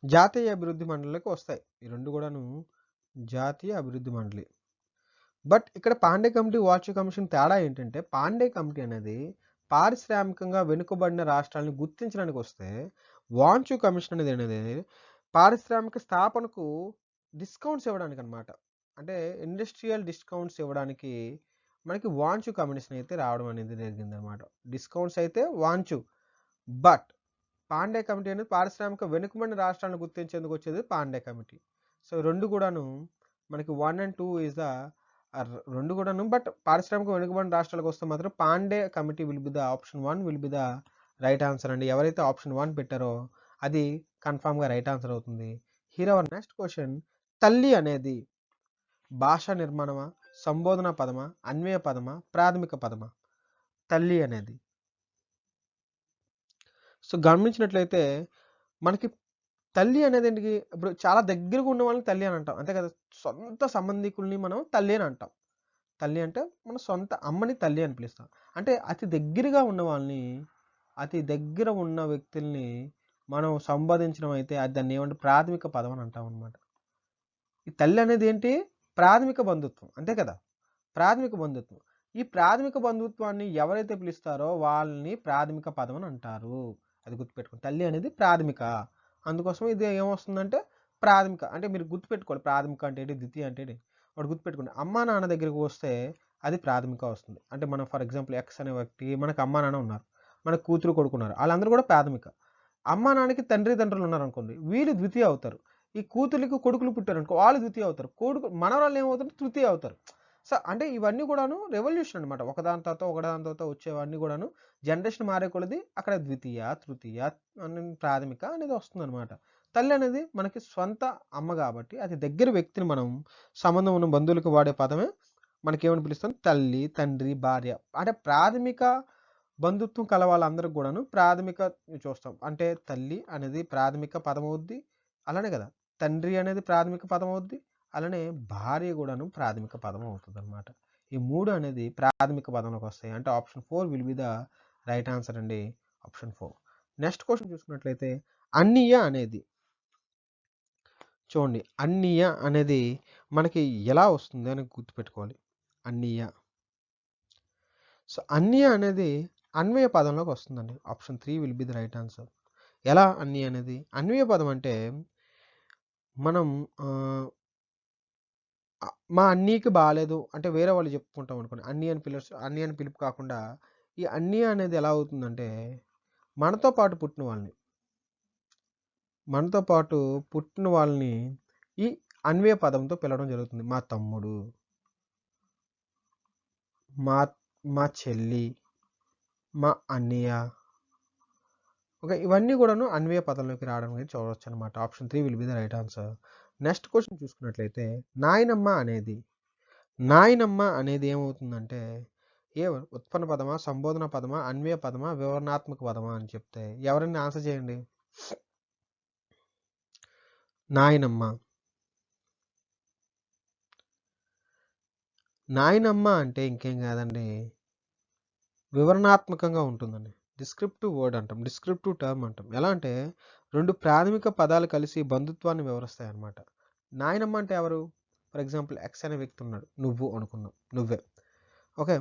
జాతీయ అభివృద్ధి మండలికి వస్తాయి. ఈ రెండు కూడాను జాతీయ అభివృద్ధి మండలి. బట్ ఇక్కడ పాండే కమిటీ, వాంచు కమిషన్ తేడా ఏంటంటే పాండే కమిటీ అనేది పారిశ్రామికంగా వెనుకబడిన రాష్ట్రాలను గుర్తించడానికి వస్తే, వాంచు కమిషన్ అనేది పారిశ్రామిక స్థాపనకు డిస్కౌంట్స్ ఇవ్వడానికి అనమాట. అంటే ఇండస్ట్రియల్ డిస్కౌంట్స్ ఇవ్వడానికి మనకి వాంచు కమిషన్ అయితే రావడం అనేది జరిగింది అనమాట. డిస్కౌంట్స్ అయితే వాంచు, బట్ పాండే కమిటీ అనేది పారిశ్రామిక వెనుకబడిన రాష్ట్రాలను గుర్తించేందుకు వచ్చేది పాండే కమిటీ. సో రెండు కూడాను మనకి 1 and 2 ఈజ్ ద రెండు కూడాను. బట్ పారిశ్రామిక వెనుకబడిన రాష్ట్రాలకు వస్తే మాత్రం Pandey committee will be the option 1 will be the right answer అండి. ఎవరైతే ఆప్షన్ 1 పెట్టారో అది కన్ఫామ్గా రైట్ ఆన్సర్ అవుతుంది. Here our next question. తల్లి అనేది భాషా నిర్మాణమా, సంబోధన పదమా, అన్వయ పదమా, ప్రాథమిక పదమా? తల్లి అనేది. సో గమనించినట్లయితే మనకి తల్లి అనేది ఏంటి? ఇప్పుడు చాలా దగ్గరగా ఉన్న వాళ్ళని తల్లి అని అంటాం, అంతే కదా. సొంత సంబంధికుల్ని మనం తల్లి అని అంటాం. తల్లి అంటే మన సొంత అమ్మని తల్లి అని పిలుస్తాం. అంటే అతి దగ్గరగా ఉన్న వాళ్ళని, అతి దగ్గర ఉన్న వ్యక్తుల్ని మనం సంబోధించడం అయితే అది దాన్ని ఏమంటే ప్రాథమిక పదం అని అంటాం అనమాట. ఈ తల్లి అనేది ఏంటి? ప్రాథమిక బంధుత్వం, అంతే కదా. ప్రాథమిక బంధుత్వం. ఈ ప్రాథమిక బంధుత్వాన్ని ఎవరైతే పిలుస్తారో వాళ్ళని ప్రాథమిక పదం అని అంటారు. అది గుర్తుపెట్టుకోండి. తల్లి అనేది ప్రాథమిక, అందుకోసం ఇది ఏమొస్తుందంటే ప్రాథమిక. అంటే మీరు గుర్తుపెట్టుకోవాలి, ప్రాథమిక అంటే ఏంటి, ద్వితీయ అంటే ఏంటి. వాడు గుర్తుపెట్టుకోండి. అమ్మా నాన్న దగ్గరికి వస్తే అది ప్రాథమిక వస్తుంది. అంటే మనం ఫర్ ఎగ్జాంపుల్ ఎక్స్ అనే వ్యక్తి, మనకు అమ్మా నాన్న ఉన్నారు, మన కూతురు కొడుకున్నారు, వాళ్ళందరూ కూడా ప్రాథమిక. అమ్మా నాన్నకి తండ్రులు ఉన్నారు అనుకోండి, వీళ్ళు ద్వితీయ అవుతారు. ఈ కూతురికి కొడుకులు పుట్టారు అనుకో, వాళ్ళు ద్వితీయ అవుతారు. కొడుకు మనవరాళ్ళు ఏమవుతారు? తృతీయ అవుతారు. సో అంటే ఇవన్నీ కూడాను రెవల్యూషన్ అనమాట. ఒకదాని తర్వాత వచ్చేవన్నీ కూడాను జనరేషన్ మారే కొలది అక్కడ ద్వితీయ, తృతీయ, ప్రాథమిక అనేది వస్తుంది అనమాట. తల్లి అనేది మనకి సొంత అమ్మ కాబట్టి అది దగ్గర వ్యక్తిని మనం సంబంధం ఉన్న బంధువులకు వాడే పదమే మనకేమని పిలుస్తాం? తల్లి, తండ్రి, భార్య. అంటే ప్రాథమిక బంధుత్వం కల వాళ్ళందరికి కూడాను ప్రాథమిక చూస్తాం. అంటే తల్లి అనేది ప్రాథమిక పదం అవుద్ది, అలానే కదా. తండ్రి అనేది ప్రాథమిక పదం అవుద్ది, అలానే భార్య కూడాను ప్రాథమిక పదం అవుతుంది అనమాట. ఈ 3 అనేది ప్రాథమిక పదంలోకి వస్తాయి. అంటే option 4 will be the right answer అండి. ఆప్షన్ 4. నెక్స్ట్ క్వశ్చన్ చూసుకున్నట్లయితే అన్నియ అనేది చూడండి. అన్నియ అనేది మనకి ఎలా వస్తుంది అని గుర్తుపెట్టుకోవాలి. అన్నియ. సో అన్నియ అనేది అన్వయ పదంలోకి వస్తుందండి. Option 3 will be the right answer. ఎలా అన్నియ అనేది? అన్వయ పదం అంటే మనం మా అన్నీకి బాలేదు అంటే వేరే వాళ్ళు చెప్పుకుంటాం అనుకోండి. అన్ని అని పిలుపు కాకుండా ఈ అన్ని అనేది ఎలా అవుతుందంటే మనతో పాటు పుట్టిన వాళ్ళని ఈ అన్వయ పదంతో పిలవడం జరుగుతుంది. మా తమ్ముడు, మా మా చెల్లి, మా అన్నయ్య. ఓకే, ఇవన్నీ కూడాను అన్వయ పదంలోకి రావడం అనేది చూడవచ్చు అనమాట. Option 3 will be the right answer. Next question చూసుకున్నట్లయితే నాయనమ్మ అనేది ఏమవుతుందంటే ఉత్పన్న పదమా, సంబోధన పదమా, అన్వయ పదమా, వివరణాత్మక పదమా అని చెప్తే ఎవరైనా ఆన్సర్ చేయండి. నాయనమ్మ అంటే ఇంకేం కాదండి, వివరణాత్మకంగా ఉంటుందండి. డిస్క్రిప్టివ్ వర్డ్ అంటాం, డిస్క్రిప్టివ్ టర్మ్ అంటాం. ఎలా అంటే 2 ప్రాథమిక పదాలు కలిసి బంధుత్వాన్ని వివరిస్తాయి అన్నమాట. నాయనమ్మ అంటే ఎవరు? ఫర్ ఎగ్జాంపుల్ ఎక్స్ అనే వ్యక్తి ఉన్నాడు, నువ్వు అనుకుందాం, నువ్వే. ఓకే,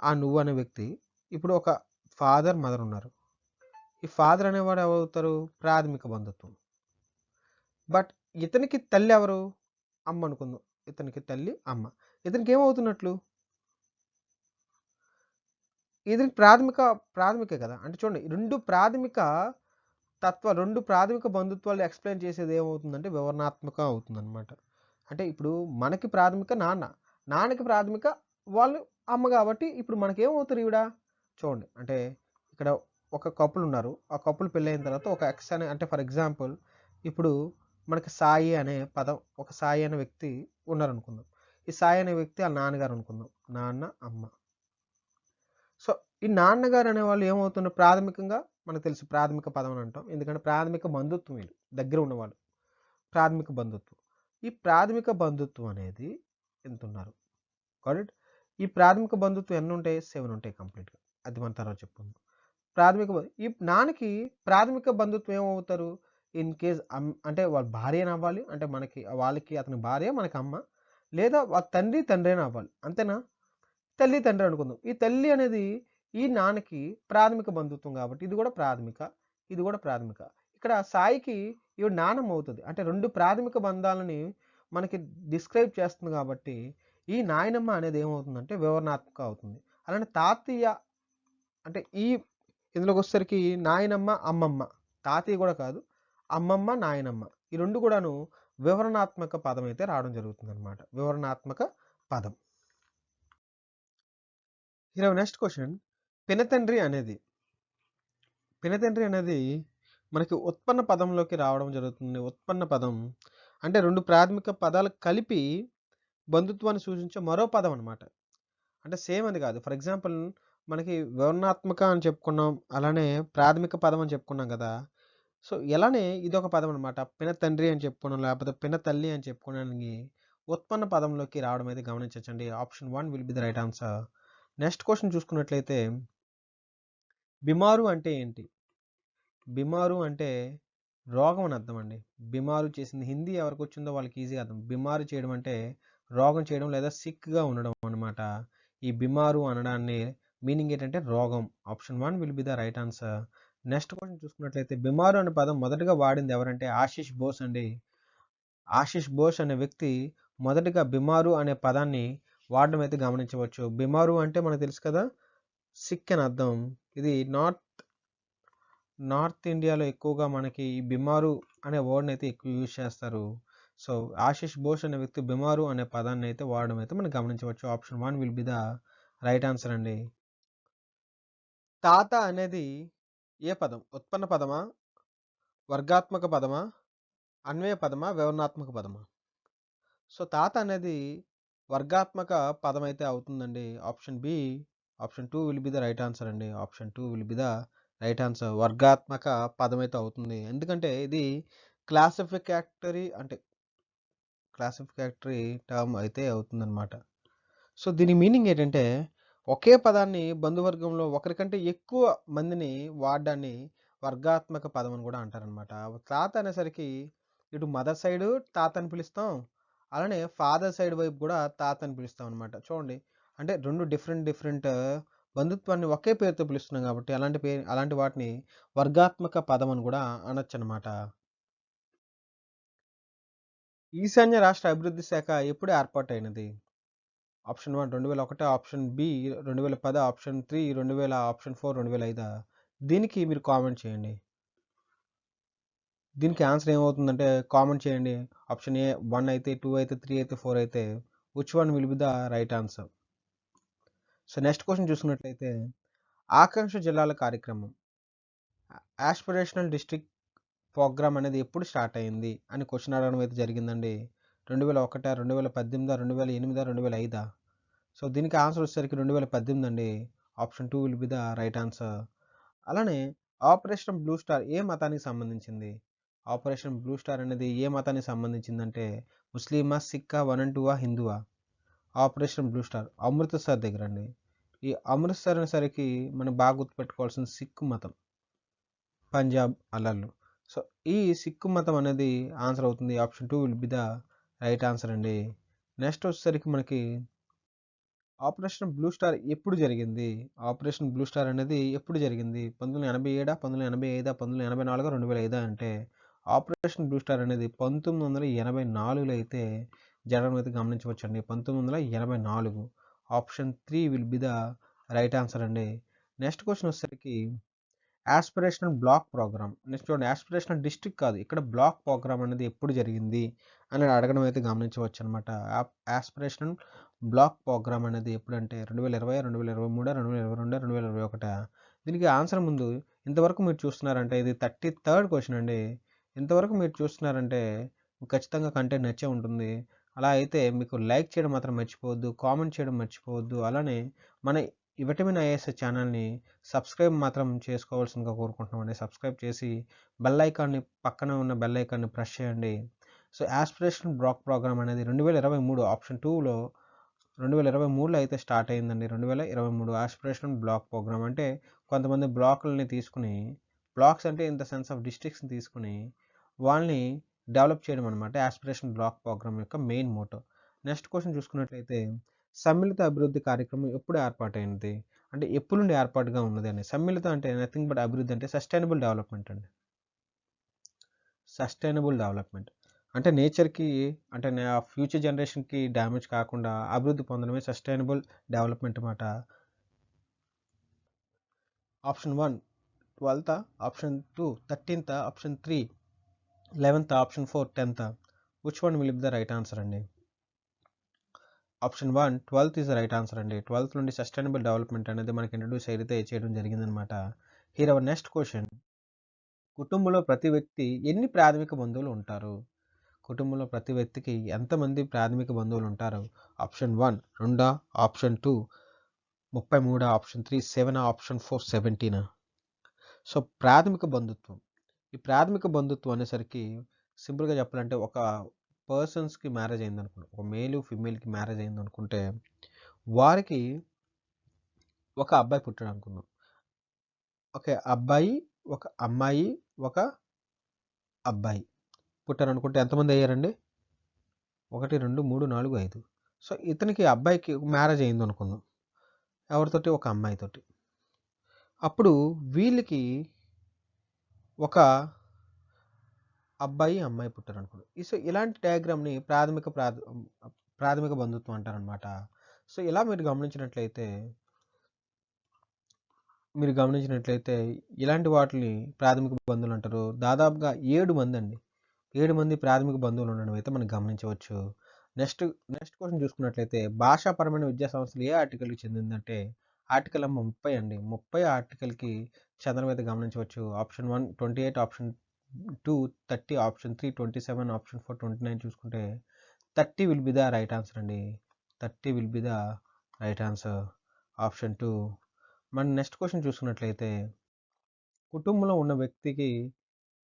ఆ నువ్వు అనే వ్యక్తి ఇప్పుడు ఒక ఫాదర్ మదర్ ఉన్నారు. ఈ ఫాదర్ అనేవాడు ఎవరవుతారు? ప్రాథమిక బంధుత్వం. బట్ ఇతనికి తల్లి ఎవరు? అమ్మ అనుకుందాం. ఇతనికి తల్లి అమ్మ. ఇతనికి ఏమవుతున్నట్లు? ఇది ప్రాథమికే కదా. అంటే చూడండి, రెండు ప్రాథమిక బంధుత్వాలు ఎక్స్ప్లెయిన్ చేసేది ఏమవుతుందంటే వివరణాత్మక అవుతుందన్నమాట. అంటే ఇప్పుడు మనకి ప్రాథమిక నాన్నకి ప్రాథమిక వాళ్ళు అమ్మ. కాబట్టి ఇప్పుడు మనకేమవుతారు ఈవిడ? చూడండి, అంటే ఇక్కడ ఒక కపుల్ ఉన్నారు. ఆ కపుల్ పెళ్ళైన తర్వాత ఒక ఎక్స్ అనే, అంటే ఫర్ ఎగ్జాంపుల్ ఇప్పుడు మనకి సాయి అనే పదం, ఒక సాయి అనే వ్యక్తి ఉన్నారనుకుందాం. ఈ సాయి అనే వ్యక్తి వాళ్ళ నాన్నగారు అనుకుందాం, నాన్న అమ్మ. సో ఈ నాన్నగారు అనేవాళ్ళు ఏమవుతున్నారు? ప్రాథమికంగా మనకు తెలుసు ప్రాథమిక పదం అని అంటాం, ఎందుకంటే ప్రాథమిక బంధుత్వం, వీళ్ళు దగ్గర ఉన్నవాళ్ళు, ప్రాథమిక బంధుత్వం. ఈ ప్రాథమిక బంధుత్వం అనేది ఎంత ఉన్నారు? కరెక్ట్. ఈ ప్రాథమిక బంధుత్వం ఎన్ని ఉంటాయి? 7 ఉంటాయి కంప్లీట్గా. అది మన తర్వాత చెప్పుకుందాం. ఈ నాన్నకి ప్రాథమిక బంధుత్వం ఏమవుతారు? ఇన్ కేస్ అంటే వాళ్ళ భార్య అవ్వాలి, అంటే వాళ్ళకి అతని భార్య, మనకి అమ్మ, లేదా వాళ్ళ తండ్రి అయినా అవ్వాలి. అంతేనా? తల్లి తండ్రి అనుకుందాం. ఈ తల్లి అనేది ఈ నాన్నకి ప్రాథమిక బంధుత్వం కాబట్టి ఇది కూడా ప్రాథమిక. ఇక్కడ సాయికి ఈవిడ నాన్నమ్మ అవుతుంది. అంటే 2 ప్రాథమిక బంధాలని మనకి డిస్క్రైబ్ చేస్తుంది కాబట్టి ఈ నాయనమ్మ అనేది ఏమవుతుందంటే వివరణాత్మక అవుతుంది. అలానే తాతయ్య అంటే ఇందులోకి వచ్చేసరికి నాయనమ్మ, అమ్మమ్మ. తాతయ్య కూడా కాదు, అమ్మమ్మ, నాయనమ్మ, ఈ 2 కూడాను వివరణాత్మక పదం అయితే రావడం జరుగుతుంది అనమాట. వివరణాత్మక పదం. నెక్స్ట్ క్వశ్చన్, పినతండ్రి అనేది మనకి ఉత్పన్న పదంలోకి రావడం జరుగుతుంది. ఉత్పన్న పదం అంటే 2 ప్రాథమిక పదాలు కలిపి బంధుత్వాన్ని సూచించే మరో పదం అనమాట. అంటే సేమ్ అని కాదు. ఫర్ ఎగ్జాంపుల్ మనకి వివరణాత్మక అని చెప్పుకున్నాం, అలానే ప్రాథమిక పదం అని చెప్పుకున్నాం కదా. సో ఇలానే ఇదొక పదం అనమాట. పినతండ్రి అని చెప్పుకున్నాం, లేకపోతే పినతల్లి అని చెప్పుకోవడానికి ఉత్పన్న పదంలోకి రావడం అయితే గమనించండి. Option 1 will be the right answer. Next question చూసుకున్నట్లయితే బిమారు అంటే ఏంటి? బిమారు అంటే రోగం అని అర్థం అండి. బిమారు చేసింది హిందీ ఎవరికి వచ్చిందో వాళ్ళకి ఈజీగా అర్థం. బిమారు చేయడం అంటే రోగం చేయడం లేదా సిక్గా ఉండడం అనమాట. ఈ బిమారు అనడాన్ని మీనింగ్ ఏంటంటే రోగం. Option 1 will be the right answer. Next question చూసుకున్నట్లయితే బిమారు అనే పదం మొదటగా వాడింది ఎవరంటే ఆశిష్ బోస్ అండి. ఆశిష్ బోస్ అనే వ్యక్తి మొదటగా బిమారు అనే పదాన్ని వాడడం అయితే గమనించవచ్చు. బిమారు అంటే మనకు తెలుసు కదా, సిక్ అని అర్థం. ఇది నార్త్ ఇండియాలో ఎక్కువగా మనకి ఈ బిమారు అనే వర్డ్ని అయితే ఎక్కువ యూజ్ చేస్తారు. సో ఆశిష్ బోస్ అనే వ్యక్తి బిమారు అనే పదాన్ని అయితే వాడడం అయితే మనం గమనించవచ్చు. Option 1 will be the right answer అండి. తాత అనేది ఏ పదం? ఉత్పన్న పదమా, వర్గాత్మక పదమా, అన్వయ పదమా, వివరణాత్మక పదమా? సో తాత అనేది వర్గాత్మక పదం అయితే అవుతుందండి. Option 2 will be the right answer అండి. Option 2 will be the right answer. వర్గాత్మక పదం అయితే అవుతుంది, ఎందుకంటే ఇది క్లాసిఫికేటరీ టర్మ్ అయితే అవుతుందన్నమాట. సో దీని మీనింగ్ ఏంటంటే ఒకే పదాన్ని బంధువర్గంలో ఒకరికంటే ఎక్కువ మందిని వాడడాన్ని వర్గాత్మక పదం అని కూడా అంటారనమాట. తాత అనేసరికి ఇటు మదర్ సైడు తాత అని పిలుస్తాం. అలానే ఫాదర్ సైడ్ వైపు కూడా తాత అని పిలుస్తాం అనమాట. చూడండి అంటే 2 డిఫరెంట్ బంధుత్వాన్ని ఒకే పేరుతో పిలుస్తున్నాం కాబట్టి అలాంటి వాటిని వర్గాత్మక పదం అని కూడా అనొచ్చనమాట. ఈశాన్య రాష్ట్ర అభివృద్ధి శాఖ ఎప్పుడు ఏర్పాటైనది? Option 1 2001, option B 2010, option 3 2000, option 4 2005. దీనికి మీరు కామెంట్ చేయండి. దీనికి ఆన్సర్ ఏమవుతుందంటే కామెంట్ చేయండి. ఆప్షన్ ఏ 1 అయితే, 2 అయితే, 3 అయితే, 4 అయితే which one will be the right answer? So next question చూసుకున్నట్లయితే ఆకాంక్ష జిల్లాల కార్యక్రమం ఆస్పిరేషనల్ డిస్ట్రిక్ట్ ప్రోగ్రామ్ అనేది ఎప్పుడు స్టార్ట్ అయింది అని క్వశ్చన్ అడగడం అయితే జరిగిందండి. 2001, 2018, 2008, 2005. సో దీనికి ఆన్సర్ వచ్చేసరికి 2018 అండి. Option 2 will be the right answer. అలానే ఆపరేషన్ బ్లూ స్టార్ ఏ మతానికి సంబంధించింది? ఆపరేషన్ బ్లూ స్టార్ అనేది ఏ మతానికి సంబంధించిందంటే ముస్లిమా, సిక్కా, 1 and 2 హిందువా? ఆపరేషన్ బ్లూ స్టార్ అమృత్సర్ దగ్గర అండి. ఈ అమృత్సర్ అనేసరికి మనం బాగా గుర్తుపెట్టుకోవాల్సిన సిక్కు మతం, పంజాబ్ అల్లర్లు. సో ఈ సిక్కు మతం అనేది ఆన్సర్ అవుతుంది. Option 2 will be the right answer అండి. నెక్స్ట్ వచ్చేసరికి మనకి ఆపరేషన్ బ్లూ స్టార్ ఎప్పుడు జరిగింది? ఆపరేషన్ బ్లూ స్టార్ అనేది ఎప్పుడు జరిగింది? 1987, 1985, 1984, 2005 అంటే ఆపరేషన్ బ్లూ స్టార్ అనేది 1984లో అయితే జరగడం అయితే గమనించవచ్చండి. 1984. Option 3 will be the right answer అండి. నెక్స్ట్ క్వశ్చన్ వచ్చేసరికి యాస్పిరేషనల్ బ్లాక్ ప్రోగ్రామ్. నెక్స్ట్ చూడండి యాస్పిరేషనల్ డిస్ట్రిక్ట్ కాదు. ఇక్కడ బ్లాక్ ప్రోగ్రామ్ అనేది ఎప్పుడు జరిగింది అని అడగడం అయితే గమనించవచ్చు అనమాట. యాస్పిరేషనల్ బ్లాక్ ప్రోగ్రామ్ అనేది ఎప్పుడంటే 2020, 2023, 2022, 2021. దీనికి ఆన్సర్ ముందు ఇంతవరకు మీరు చూస్తున్నారంటే ఇది 33rd క్వశ్చన్ అండి. ఇంతవరకు మీరు చూస్తున్నారంటే ఖచ్చితంగా కంటెంట్ నచ్చే ఉంటుంది. అలా అయితే మీకు లైక్ చేయడం మాత్రం మర్చిపోవద్దు, కామెంట్ చేయడం మర్చిపోవద్దు. అలానే మన ఈ విటమిన్ ఐఏఎస్ ఛానల్ని సబ్స్క్రైబ్ మాత్రం చేసుకోవాల్సిందిగా కోరుకుంటున్నామండి. సబ్స్క్రైబ్ చేసి బెల్ ఐకాన్ని పక్కన ఉన్న బెల్ ఐకాన్ని ప్రెస్ చేయండి. సో యాస్పిరేషన్ బ్లాక్ ప్రోగ్రామ్ అనేది 2023 ఆప్షన్ 2లో 2023లో అయితే స్టార్ట్ అయిందండి. 2023 ఆస్పిరేషన్ బ్లాక్ ప్రోగ్రామ్ అంటే కొంతమంది బ్లాకులని తీసుకుని బ్లాక్స్ అంటే ఇన్ ద సెన్స్ ఆఫ్ డిస్ట్రిక్ట్స్ని తీసుకుని వాళ్ళని డెవలప్ చేయడం అనమాట యాస్పిరేషన్ బ్లాక్ ప్రోగ్రామ్ యొక్క మెయిన్ మోటో. నెక్స్ట్ క్వశ్చన్ చూసుకున్నట్లయితే సమ్మిళిత అభివృద్ధి కార్యక్రమం ఎప్పుడు ఏర్పాటైంది? అంటే ఎప్పుడు నుండి ఏర్పాటుగా ఉన్నది అని. సమ్మిళిత అంటే నథింగ్ బట్ అభివృద్ధి అంటే సస్టైనబుల్ డెవలప్మెంట్ అండి. సస్టైనబుల్ డెవలప్మెంట్ అంటే నేచర్కి అంటే ఫ్యూచర్ జనరేషన్కి డ్యామేజ్ కాకుండా అభివృద్ధి పొందడమే సస్టైనబుల్ డెవలప్మెంట్ అన్నమాట. Option 1 12th, option 2 13th, option 3 11th, option 4 10th. Which one will be the right answer అండి? Option 1 12th is the right answer అండి. 12th నుండి సస్టైనబుల్ డెవలప్మెంట్ అనేది మనకి ఇంట్రడ్యూస్ అయితే చేయడం జరిగిందనమాట. Here our next question. కుటుంబంలో ప్రతి వ్యక్తి ఎన్ని ప్రాథమిక బంధువులు ఉంటారు? కుటుంబంలో ప్రతి వ్యక్తికి ఎంతమంది ప్రాథమిక బంధువులు ఉంటారు? Option 1 2, option 2 33, option 3 7, option 4 17. So ప్రాథమిక బంధుత్వం. ఈ ప్రాథమిక బంధుత్వం అనేసరికి సింపుల్గా చెప్పాలంటే ఒక పర్సన్స్కి మ్యారేజ్ అయిందనుకోండి, ఒక మేలు ఫిమేల్కి మ్యారేజ్ అయిందనుకుంటే వారికి ఒక అబ్బాయి పుట్టాడు అనుకుందాం. ఓకే అబ్బాయి, ఒక అమ్మాయి, ఒక అబ్బాయి పుట్టారు అనుకుంటే ఎంతమంది అయ్యారండి? 1 2 3 4 5. సో ఇతనికి అబ్బాయికి మ్యారేజ్ అయింది అనుకుందాం. ఎవరితోటి? ఒక అమ్మాయితోటి. అప్పుడు వీళ్ళకి ఒక అబ్బాయి, అమ్మాయి పుట్టారు అనుకోండి. సో ఇలాంటి డయాగ్రామ్ని ప్రాథమిక బంధుత్వం అంటారనమాట. సో ఇలా మీరు గమనించినట్లయితే ఇలాంటి వాటిని ప్రాథమిక బంధువులు అంటారు. దాదాపుగా 7 మంది అండి. 7 మంది ప్రాథమిక బంధువులు ఉండడం అయితే మనం గమనించవచ్చు. నెక్స్ట్ క్వశ్చన్ చూసుకున్నట్లయితే భాషాపరమైన విద్యా సంస్థలు ఏ ఆర్టికల్కి చెందిందంటే ఆర్టికల్ నెంబర్ 30 అండి. 30 ఆర్టికల్కి చెందడం అయితే గమనించవచ్చు. ఆప్షన్ 1 28, ఆప్షన్ 2 30, ఆప్షన్ 3 27, ఆప్షన్ 4 29 చూసుకుంటే 30 will be the right answer అండి. 30 will be the right answer. Option 2. మన నెక్స్ట్ క్వశ్చన్ చూసుకున్నట్లయితే కుటుంబంలో ఉన్న వ్యక్తికి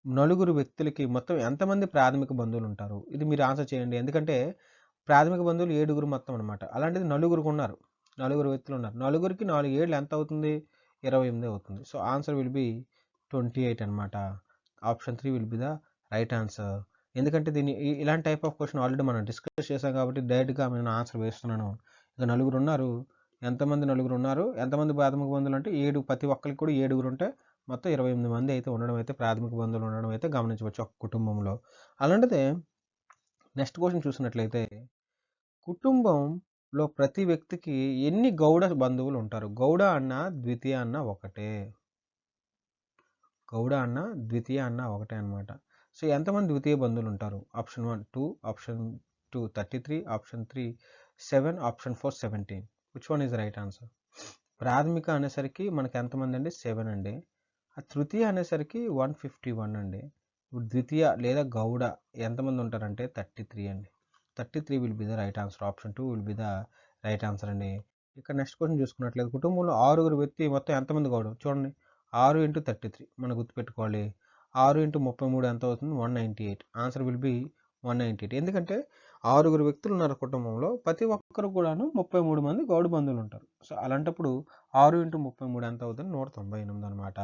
నలుగురు వ్యక్తులకి మొత్తం ఎంతమంది ప్రాథమిక బంధువులు ఉంటారు? ఇది మీరు ఆన్సర్ చేయండి. ఎందుకంటే ప్రాథమిక బంధువులు 7 మొత్తం అనమాట. అలాంటిది నలుగురికి ఉన్నారు. 4 వ్యక్తులు ఉన్నారు. నలుగురికి 4 7 ఎంత అవుతుంది? 28 అవుతుంది. సో ఆన్సర్ విల్ బి 28 అనమాట. Option 3 will be the right answer. ఎందుకంటే దీన్ని ఇలాంటి టైప్ ఆఫ్ క్వశ్చన్ ఆల్రెడీ మనం డిస్కస్ చేసాం కాబట్టి డైరెక్ట్గా నేను ఆన్సర్ వేస్తున్నాను. ఇక నలుగురు ఉన్నారు. ఎంతమంది నలుగురు ఉన్నారు? ఎంతమంది ప్రాథమిక బంధువులు అంటే 7, ప్రతి ఒక్కరికి కూడా 7 ఉంటే మొత్తం 28 మంది అయితే ఉండడం అయితే ప్రాథమిక బంధువులు ఉండడం అయితే గమనించవచ్చు ఒక కుటుంబంలో. అలాంటిదే నెక్స్ట్ క్వశ్చన్ చూసినట్లయితే కుటుంబంలో ప్రతి వ్యక్తికి ఎన్ని గౌడ బంధువులు ఉంటారు? గౌడ అన్న ద్వితీయ అన్న ఒకటే. గౌడ అన్న ద్వితీయ అన్న ఒకటే అనమాట. సో ఎంతమంది ద్వితీయ బంధువులు ఉంటారు? Option 1 2, option 2 33, option 3 7, option 4 17. Which one is right answer? ప్రాథమిక అనేసరికి మనకి ఎంతమంది అండి? 7 అండి. ఆ తృతీయ అనేసరికి 151 అండి. ఇప్పుడు ద్వితీయ లేదా గౌడ ఎంతమంది ఉంటారంటే 33 అండి. 33 will be the right answer. Option 2 will be the right answer అండి. ఇక్కడ నెక్స్ట్ క్వశ్చన్ చూసుకున్నట్లయితే కుటుంబంలో 6 వ్యక్తి మొత్తం ఎంతమంది గౌడ? చూడండి 6 × 33 మనం గుర్తుపెట్టుకోవాలి. 6 × 33 ఎంత అవుతుంది? 198. Answer will be 198. ఎందుకంటే 6 వ్యక్తులు ఉన్నారు కుటుంబంలో, ప్రతి ఒక్కరు కూడాను 33 మంది గౌడ బంధువులు ఉంటారు. సో అలాంటప్పుడు 6 × 33 ఎంత అవుతుంది? 198 అనమాట.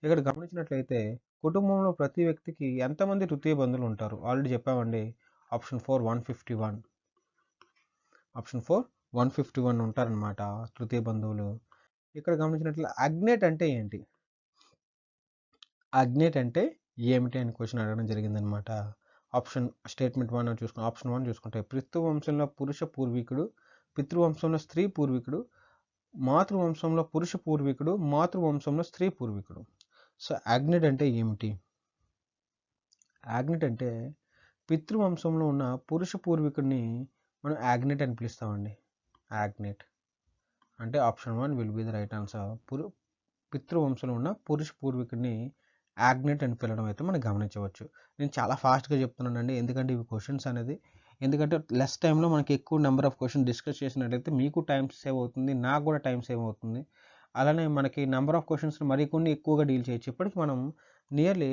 ఇక్కడ గమనించినట్లయితే కుటుంబంలో ప్రతి వ్యక్తికి ఎంతమంది తృతీయ బంధువులు ఉంటారు? ఆల్రెడీ చెప్పామండి. ఆప్షన్ 4 151. ఆప్షన్ 4 151 ఉంటారనమాట తృతీయ బంధువులు. ఇక్కడ గమనించినట్లయితే అగ్నేట్ అంటే ఏంటి? అగ్నేట్ అంటే ఏమిటి అని క్వశ్చన్ అడగడం జరిగిందనమాట. ఆప్షన్ స్టేట్మెంట్ 1 చూసుకుంటే ఆప్షన్ 1 చూసుకుంటే పితృవంశంలో పురుష పూర్వీకుడు, పితృవంశంలో స్త్రీ పూర్వీకుడు, మాతృవంశంలో పురుష పూర్వీకుడు, మాతృవంశంలో స్త్రీ పూర్వీకుడు. సో అగ్నేట్ అంటే ఏమిటి? అగ్నేట్ అంటే పితృవంశంలో ఉన్న పురుష పూర్వీకుడిని మనం అగ్నేట్ అని పిలుస్తామండి. అగ్నేట్ అంటే option 1 will be the right answer. పితృవంశంలో ఉన్న పురుష పూర్వీకుడిని అగ్నేట్ అని పిలవడం అయితే మనం గమనించవచ్చు. నేను చాలా ఫాస్ట్గా చెప్తున్నానండి, ఎందుకంటే ఇవి క్వశ్చన్స్ అనేది, ఎందుకంటే లెస్ టైంలో మనకి ఎక్కువ నెంబర్ ఆఫ్ క్వశ్చన్ డిస్కస్ చేసినట్లయితే మీకు టైం సేవ్ అవుతుంది, నాకు కూడా టైం సేవ్ అవుతుంది. అలానే మనకి నెంబర్ ఆఫ్ క్వశ్చన్స్ మరికొన్ని ఎక్కువగా డీల్ చేయొచ్చు. ఇప్పటికి మనం నియర్లీ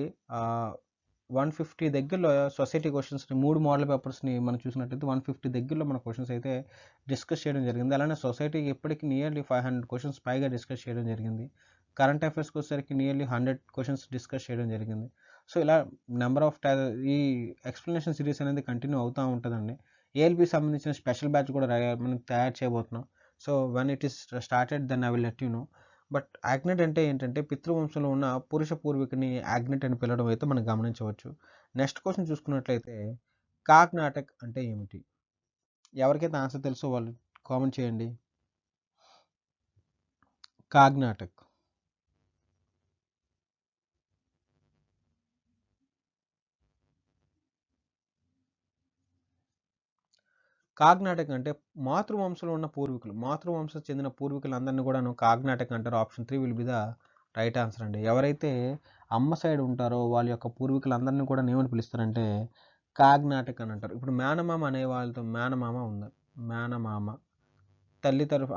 150 దగ్గరలో సొసైటీ క్వశ్చన్స్ని 3 మోడల్ పేపర్స్ని మనం చూసినట్లయితే 150 దగ్గరలో మన క్వశ్చన్స్ అయితే డిస్కస్ చేయడం జరిగింది. అలానే సొసైటీకి ఇప్పటికి నియర్లీ 500 క్వశ్చన్స్ పైగా డిస్కస్ చేయడం జరిగింది. కరెంట్ అఫైర్స్కి వచ్చేసరికి నియర్లీ 100 క్వశ్చన్స్ డిస్కస్ చేయడం జరిగింది. సో ఇలా నెంబర్ ఆఫ్ ఈ ఎక్స్ప్లెనేషన్ సిరీస్ అనేది కంటిన్యూ అవుతూ ఉంటుందండి. ఏఎల్పి సంబంధించిన స్పెషల్ బ్యాచ్ కూడా మనం తయారు చేయబోతున్నాం. So when it is started then I will let you know. But agnate అంటే ఏంటంటే పితృవంశంలో ఉన్న పురుష పూర్వీకుని అగ్నేట్ అని పిలవడం అయితే మనం గమనించవచ్చు. నెక్స్ట్ క్వశ్చన్ చూసుకున్నట్లయితే కాగ్నాటక్ అంటే ఏమిటి? ఎవరికైతే ఆన్సర్ తెలుసో వాళ్ళు కామెంట్ చేయండి. కాగ్నాటక్. కాగ్నాటక్ అంటే మాతృవంశంలో ఉన్న పూర్వీకులు, మాతృవంశం చెందిన పూర్వీకులందరినీ కూడా కాగ్నాటక్ అంటారు. Option 3 will be the right answer అండి. ఎవరైతే అమ్మ సైడ్ ఉంటారో వాళ్ళ యొక్క పూర్వీకులందరినీ కూడా ఏమని పిలుస్తారంటే కాగ్నాటక్ అని అంటారు. ఇప్పుడు మేనమామ అనే వాళ్ళతో మేనమామ ఉంది, మేనమామ తల్లి తరఫు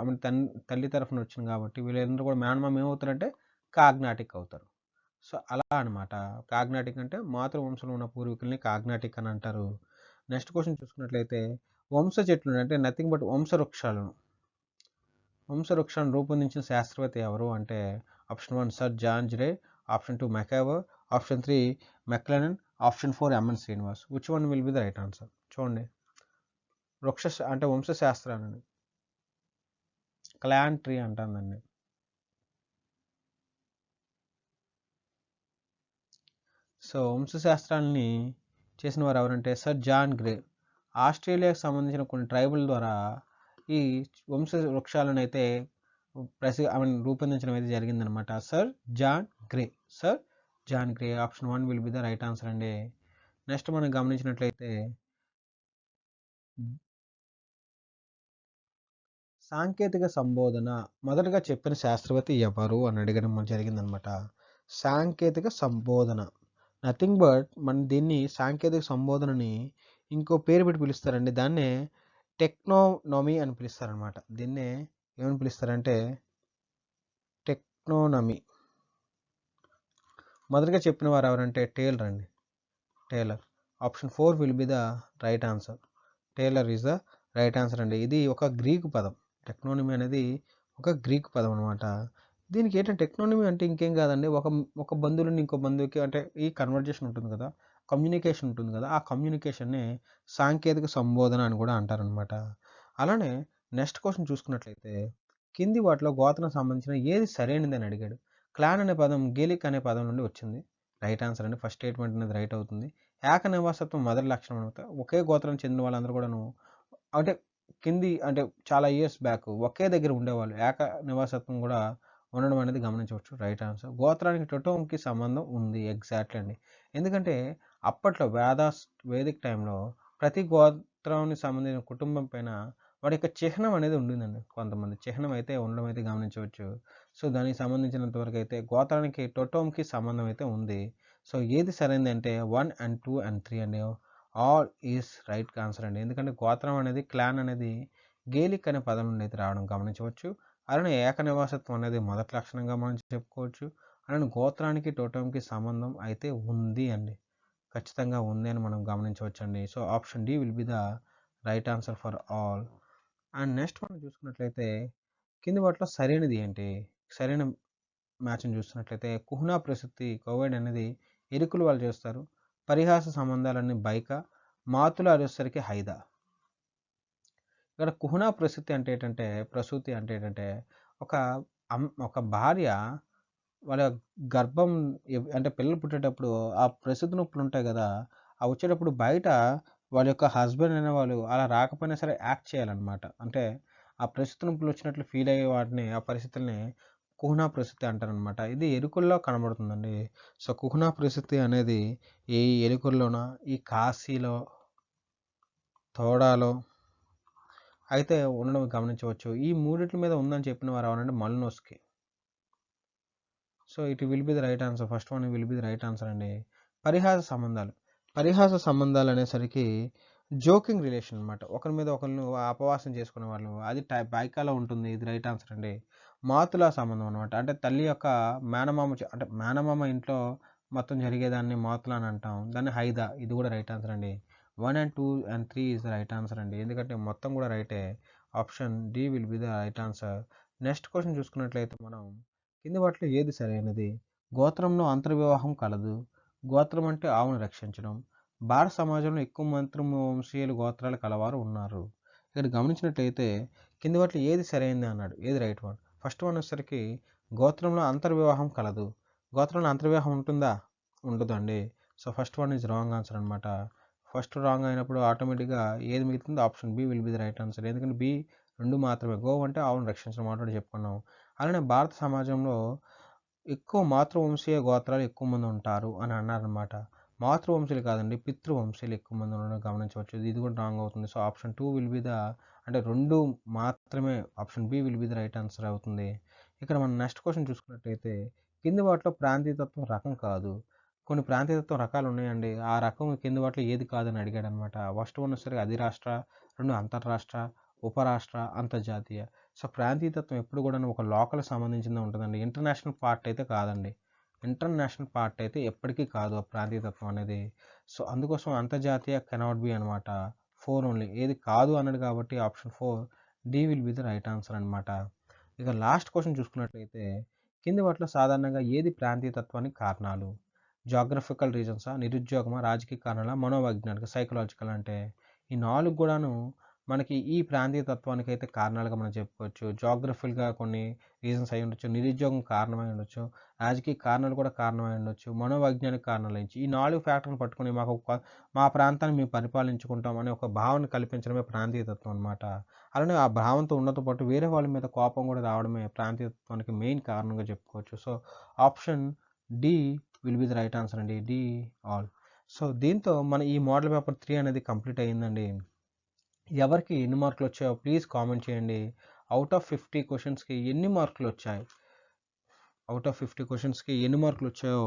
తల్లి తరఫున వచ్చింది కాబట్టి వీళ్ళందరూ కూడా మేనమామ ఏమవుతారంటే కాగ్నాటిక్ అవుతారు. సో అలా అనమాట. కాగ్నాటిక్ అంటే మాతృవంశంలో ఉన్న పూర్వీకుల్ని కాగ్నాటిక్ అని అంటారు. నెక్స్ట్ క్వశ్చన్ చూసుకున్నట్లయితే వంశ చెట్లు అంటే నథింగ్ బట్ వంశవృక్షాలను రూపొందించిన శాస్త్రవేత్త ఎవరు అంటే option 1 Sir John Grey, option 2 MacIver, option 3 McLennan, option 4 M N Srinivas. Which one will be the right answer? చూడండి, వృక్ష అంటే వంశశాస్త్రాన్ని క్లాన్ ట్రీ అంటానండి. సో వంశశాస్త్రాన్ని చేసిన వారు ఎవరంటే సర్ జాన్ గ్రే. ఆస్ట్రేలియాకు సంబంధించిన కొన్ని ట్రైబుల్ ద్వారా ఈ వంశ వృక్షాలను అయితే రూపొందించడం అయితే జరిగిందనమాట. Sir John Grey. Sir John Grey. Option 1 will be the right answer అండి. నెక్స్ట్ మనం గమనించినట్లయితే సాంకేతిక సంబోధన మొదటగా చెప్పిన శాస్త్రవేత్త ఎవరు అని అడగడం జరిగిందనమాట. సాంకేతిక సంబోధన నథింగ్ బట్ మన దీన్ని సాంకేతిక సంబోధనని ఇంకో పేరు పెట్టి పిలుస్తారండి. దాన్నే టెక్నోనమీ అని పిలుస్తారనమాట. దీన్నే ఏమని పిలుస్తారంటే టెక్నోనమీ. మొదటగా చెప్పిన వారు ఎవరంటే టేలర్ అండి. Taylor. Option 4 will be the right answer. Taylor is the right answer అండి. ఇది ఒక గ్రీకు పదం. టెక్నోనమీ అనేది ఒక గ్రీకు పదం అనమాట. దీనికి ఏంటంటే టెక్నోనమీ అంటే ఇంకేం కాదండి. ఒక బంధువు నుండి ఇంకో బంధువుకి అంటే ఈ కన్వర్జేషన్ ఉంటుంది కదా! కమ్యూనికేషన్ ఉంటుంది కదా! ఆ కమ్యూనికేషన్‌నే సాంకేతిక సంబోధన అని కూడా అంటారనమాట. అలానే నెక్స్ట్ క్వెషన్ చూసుకున్నట్లయితే కింది వాటిలో గోత్రం సంబంధించిన ఏది సరైనదని అడిగాడు. క్లాన్ అనే పదం గేలిక్ అనే పదం నుండి వచ్చింది. రైట్ ఆన్సర్ అండి. ఫస్ట్ స్టేట్మెంట్ అనేది రైట్ అవుతుంది. ఏక నివాసత్వం మొదటి లక్షణం అనమాట. ఒకే గోత్రానికి చెందిన వాళ్ళందరూ కూడాను అంటే అంటే చాలా ఇయర్స్ బ్యాక్ ఒకే దగ్గర ఉండేవాళ్ళు. ఏక నివాసత్వం కూడా ఉండడం అనేది గమనించవచ్చు. Right answer. గోత్రానికి టొటోమ్‌కి సంబంధం ఉంది. ఎగ్జాక్ట్‌లీ అండి. ఎందుకంటే అప్పట్లో వేదిక్ టైంలో ప్రతి గోత్రానికి సంబంధించిన కుటుంబం పైన వాడి యొక్క చిహ్నం అనేది ఉండిందండి. కొంతమంది చిహ్నం అయితే ఉండడం అయితే గమనించవచ్చు. సో, దానికి సంబంధించినంత వరకు అయితే గోత్రానికి టొటోమ్‌కి సంబంధం అయితే ఉంది. సో, ఏది సరైనదంటే 1 అండ్ 2 అండ్ 3 అండి. ఆల్ ఈస్ రైట్ ఆన్సర్ అండి. ఎందుకంటే గోత్రం అనేది క్లాన్ అనేది గేలిక్ అనే పదం నుండి అయితే రావడం గమనించవచ్చు. అలానే ఏక నివాసత్వం అనేది మొదటి లక్షణంగా మనం చెప్పుకోవచ్చు. అలానే గోత్రానికి టోటెంకి సంబంధం అయితే ఉంది అండి. ఖచ్చితంగా ఉంది అని మనం గమనించవచ్చండి. So, option D will be the right answer for all. And next మనం చూసుకున్నట్లయితే కింది వాటిలో సరైనది ఏంటి? సరైన మ్యాచ్‌ని చూస్తున్నట్లయితే కుహునా ప్రసూతి కోవిడ్ అనేది ఎరుకులు వాళ్ళు చేస్తారు. పరిహాస సంబంధాలన్నీ బైక, మాతుల అరిసరికి హైదా. ఇక్కడ కుహునా ప్రసూతి అంటే ఏంటంటే ఒక ఒక భార్య వాళ్ళ గర్భం అంటే పిల్లలు పుట్టేటప్పుడు ఆ ప్రసూతి నొప్పులు ఉంటాయి కదా! అవి వచ్చేటప్పుడు బయట వాళ్ళ యొక్క హస్బెండ్ అనేవాళ్ళు అలా రాకపోయినా సరే యాక్ట్ చేయాలన్నమాట. అంటే ఆ ప్రసూతి నొప్పులు వచ్చినట్లు ఫీల్ అయ్యే వాటిని ఆ పరిస్థితుల్ని కుహునా ప్రసూతి అంటారనమాట. ఇది ఎరుకల్లో కనబడుతుందండి. సో, కుహునా ప్రసూతి అనేది ఈ ఎరుకల్లోన, ఈ కాశీలో, తోడాలో అయితే ఉండడం గమనించవచ్చు. ఈ మూడిట్ల మీద ఉందని చెప్పిన వారు ఎవరంటే Malinowski. So, it will be the right answer. First one will be the right answer అండి. పరిహాస సంబంధాలు. పరిహాస సంబంధాలు అనేసరికి జోకింగ్ రిలేషన్ అనమాట. ఒకరి మీద ఒకరిని అపవాసం చేసుకునే వాళ్ళు. అది బైకాలో ఉంటుంది. ఇది రైట్ ఆన్సర్ అండి. మాతుల సంబంధం అనమాట. అంటే తల్లి యొక్క అంటే మేనమామ ఇంట్లో మొత్తం జరిగేదాన్ని మాతుల అని అంటాం. దాన్ని హైదా. ఇది కూడా రైట్ ఆన్సర్ అండి. 1 and 2 and 3 is the right answer అండి. ఎందుకంటే మొత్తం కూడా రైటే. Option D will be the right answer. Next question చూసుకున్నట్లయితే మనం కింది వాటిలో ఏది సరైనది? గోత్రంలో అంతర్వివాహం కలదు. గోత్రం అంటే ఆవును రక్షించడం. భారత సమాజంలో ఎక్కువ వంశీయులు గోత్రాలు కలవారు ఉన్నారు. ఇక్కడ గమనించినట్లయితే కింది వాటిలో ఏది సరైనది అన్నాడు. ఏది రైట్ వన్? ఫస్ట్ వన్ వచ్చేసరికి గోత్రంలో అంతర్వివాహం కలదు. గోత్రంలో అంతర్వివాహం ఉంటుందా? ఉండదండి. So, first one is wrong answer అనమాట. ఫస్ట్ రాంగ్ అయినప్పుడు ఆటోమేటిక్గా ఏది మిగులుతుంది? Option B will be the right answer. ఎందుకంటే బి 2 మాత్రమే. గో అంటే ఆవును రక్షించడం ఆల్రెడీ చెప్పుకున్నాం. అలానే భారత సమాజంలో ఎక్కువ మాతృవంశీయ గోత్రాలు ఎక్కువ మంది ఉంటారు అని అన్నారనమాట. మాతృవంశీయులు కాదండి, పితృవంశీయులు ఎక్కువ మంది ఉండడం గమనించవచ్చు. ఇది కూడా రాంగ్ అవుతుంది. So, option 2 will be the అంటే 2 మాత్రమే option B will be the right answer అవుతుంది. ఇక్కడ మనం నెక్స్ట్ క్వశ్చన్ చూసుకున్నట్టయితే కింది వాటిలో ప్రాంతీయతత్వం రకం కాదు. కొన్ని ప్రాంతీయతత్వం రకాలు ఉన్నాయండి. ఆ రకం కింది వాటిలో ఏది కాదని అడిగాడనమాట. ఫస్ట్ వన్ వచ్చేసరికి అధిరాష్ట్ర, 2 అంతర్రాష్ట్ర, ఉపరాష్ట్ర, అంతర్జాతీయ. సో, ప్రాంతీయతత్వం ఎప్పుడు కూడాను ఒక లోకల్‌కి సంబంధించిందే ఉంటదండి. ఇంటర్నేషనల్ పార్ట్ అయితే కాదండి. ఇంటర్నేషనల్ పార్ట్ అయితే ఎప్పటికీ కాదు ఆ ప్రాంతీయతత్వం అనేది. సో, అందుకోసం అంతర్జాతీయ కెనాట్ బి అనమాట. 4 ఓన్లీ. ఏది కాదు అన్నాడు కాబట్టి option 4 D will be the right answer అనమాట. ఇక లాస్ట్ క్వెషన్ చూసుకున్నట్లయితే కింది వాటిలో సాధారణంగా ఏది ప్రాంతీయతత్వానికి కారణాలు? జియోగ్రఫికల్ రీజన్సా? నిరుద్యోగమా? రాజకీయ కారణాలా? మనోవైజ్ఞానిక సైకలాజికల్ అంటే ఈ 4 కూడాను మనకి ఈ ప్రాంతీయ తత్వానికి అయితే కారణాలుగా మనం చెప్పుకోవచ్చు. జియోగ్రఫికల్‌గా కొన్ని రీజన్స్ అయ్యి ఉండొచ్చు. నిరుద్యోగం కారణమై ఉండొచ్చు. రాజకీయ కారణాలు కూడా కారణమై ఉండొచ్చు. మనోవైజ్ఞానిక కారణాలు నుంచి ఈ 4 ఫ్యాక్టర్‌లు పట్టుకొని మా ప్రాంతాన్ని మేము పరిపాలించుకుంటాం అనే ఒక భావన కల్పించడమే ప్రాంతీయతత్వం అనమాట. అలానే ఆ భావనతో ఉన్నతో పాటు వేరే వాళ్ళ మీద కోపం కూడా రావడమే ప్రాంతీయతత్వానికి మెయిన్ కారణంగా చెప్పుకోవచ్చు. So, option D will be the right answer అండి. D all. సో, దీంతో మన ఈ మోడల్ పేపర్ 3 అనేది కంప్లీట్ అయిందండి. ఎవరికి ఎన్ని మార్కులు వచ్చాయో ప్లీజ్ కామెంట్ చేయండి. అవుట్ ఆఫ్ 50 క్వశ్చన్స్‌కి ఎన్ని మార్కులు వచ్చాయి? అవుట్ ఆఫ్ 50 క్వశ్చన్స్‌కి ఎన్ని మార్కులు వచ్చాయో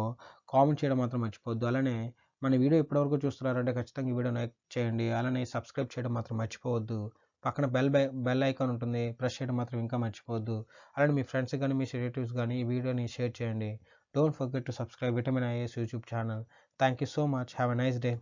కామెంట్ చేయడం మాత్రం మర్చిపోవద్దు. అలానే మన వీడియో ఇప్పటివరకు చూస్తున్నారంటే ఖచ్చితంగా ఈ వీడియో లైక్ చేయండి. అలానే సబ్స్క్రైబ్ చేయడం మాత్రం మర్చిపోవద్దు. పక్కన బెల్ ఐకాన్ ఉంటుంది. ప్రెస్ చేయడం మాత్రం ఇంకా మర్చిపోవద్దు. అలానే మీ ఫ్రెండ్స్‌కి గానీ, మీ రిలేటివ్స్ గానీ ఈ వీడియోని షేర్ చేయండి. Don't forget to subscribe vitamin IAS YouTube channel. Thank you so much. Have a nice day.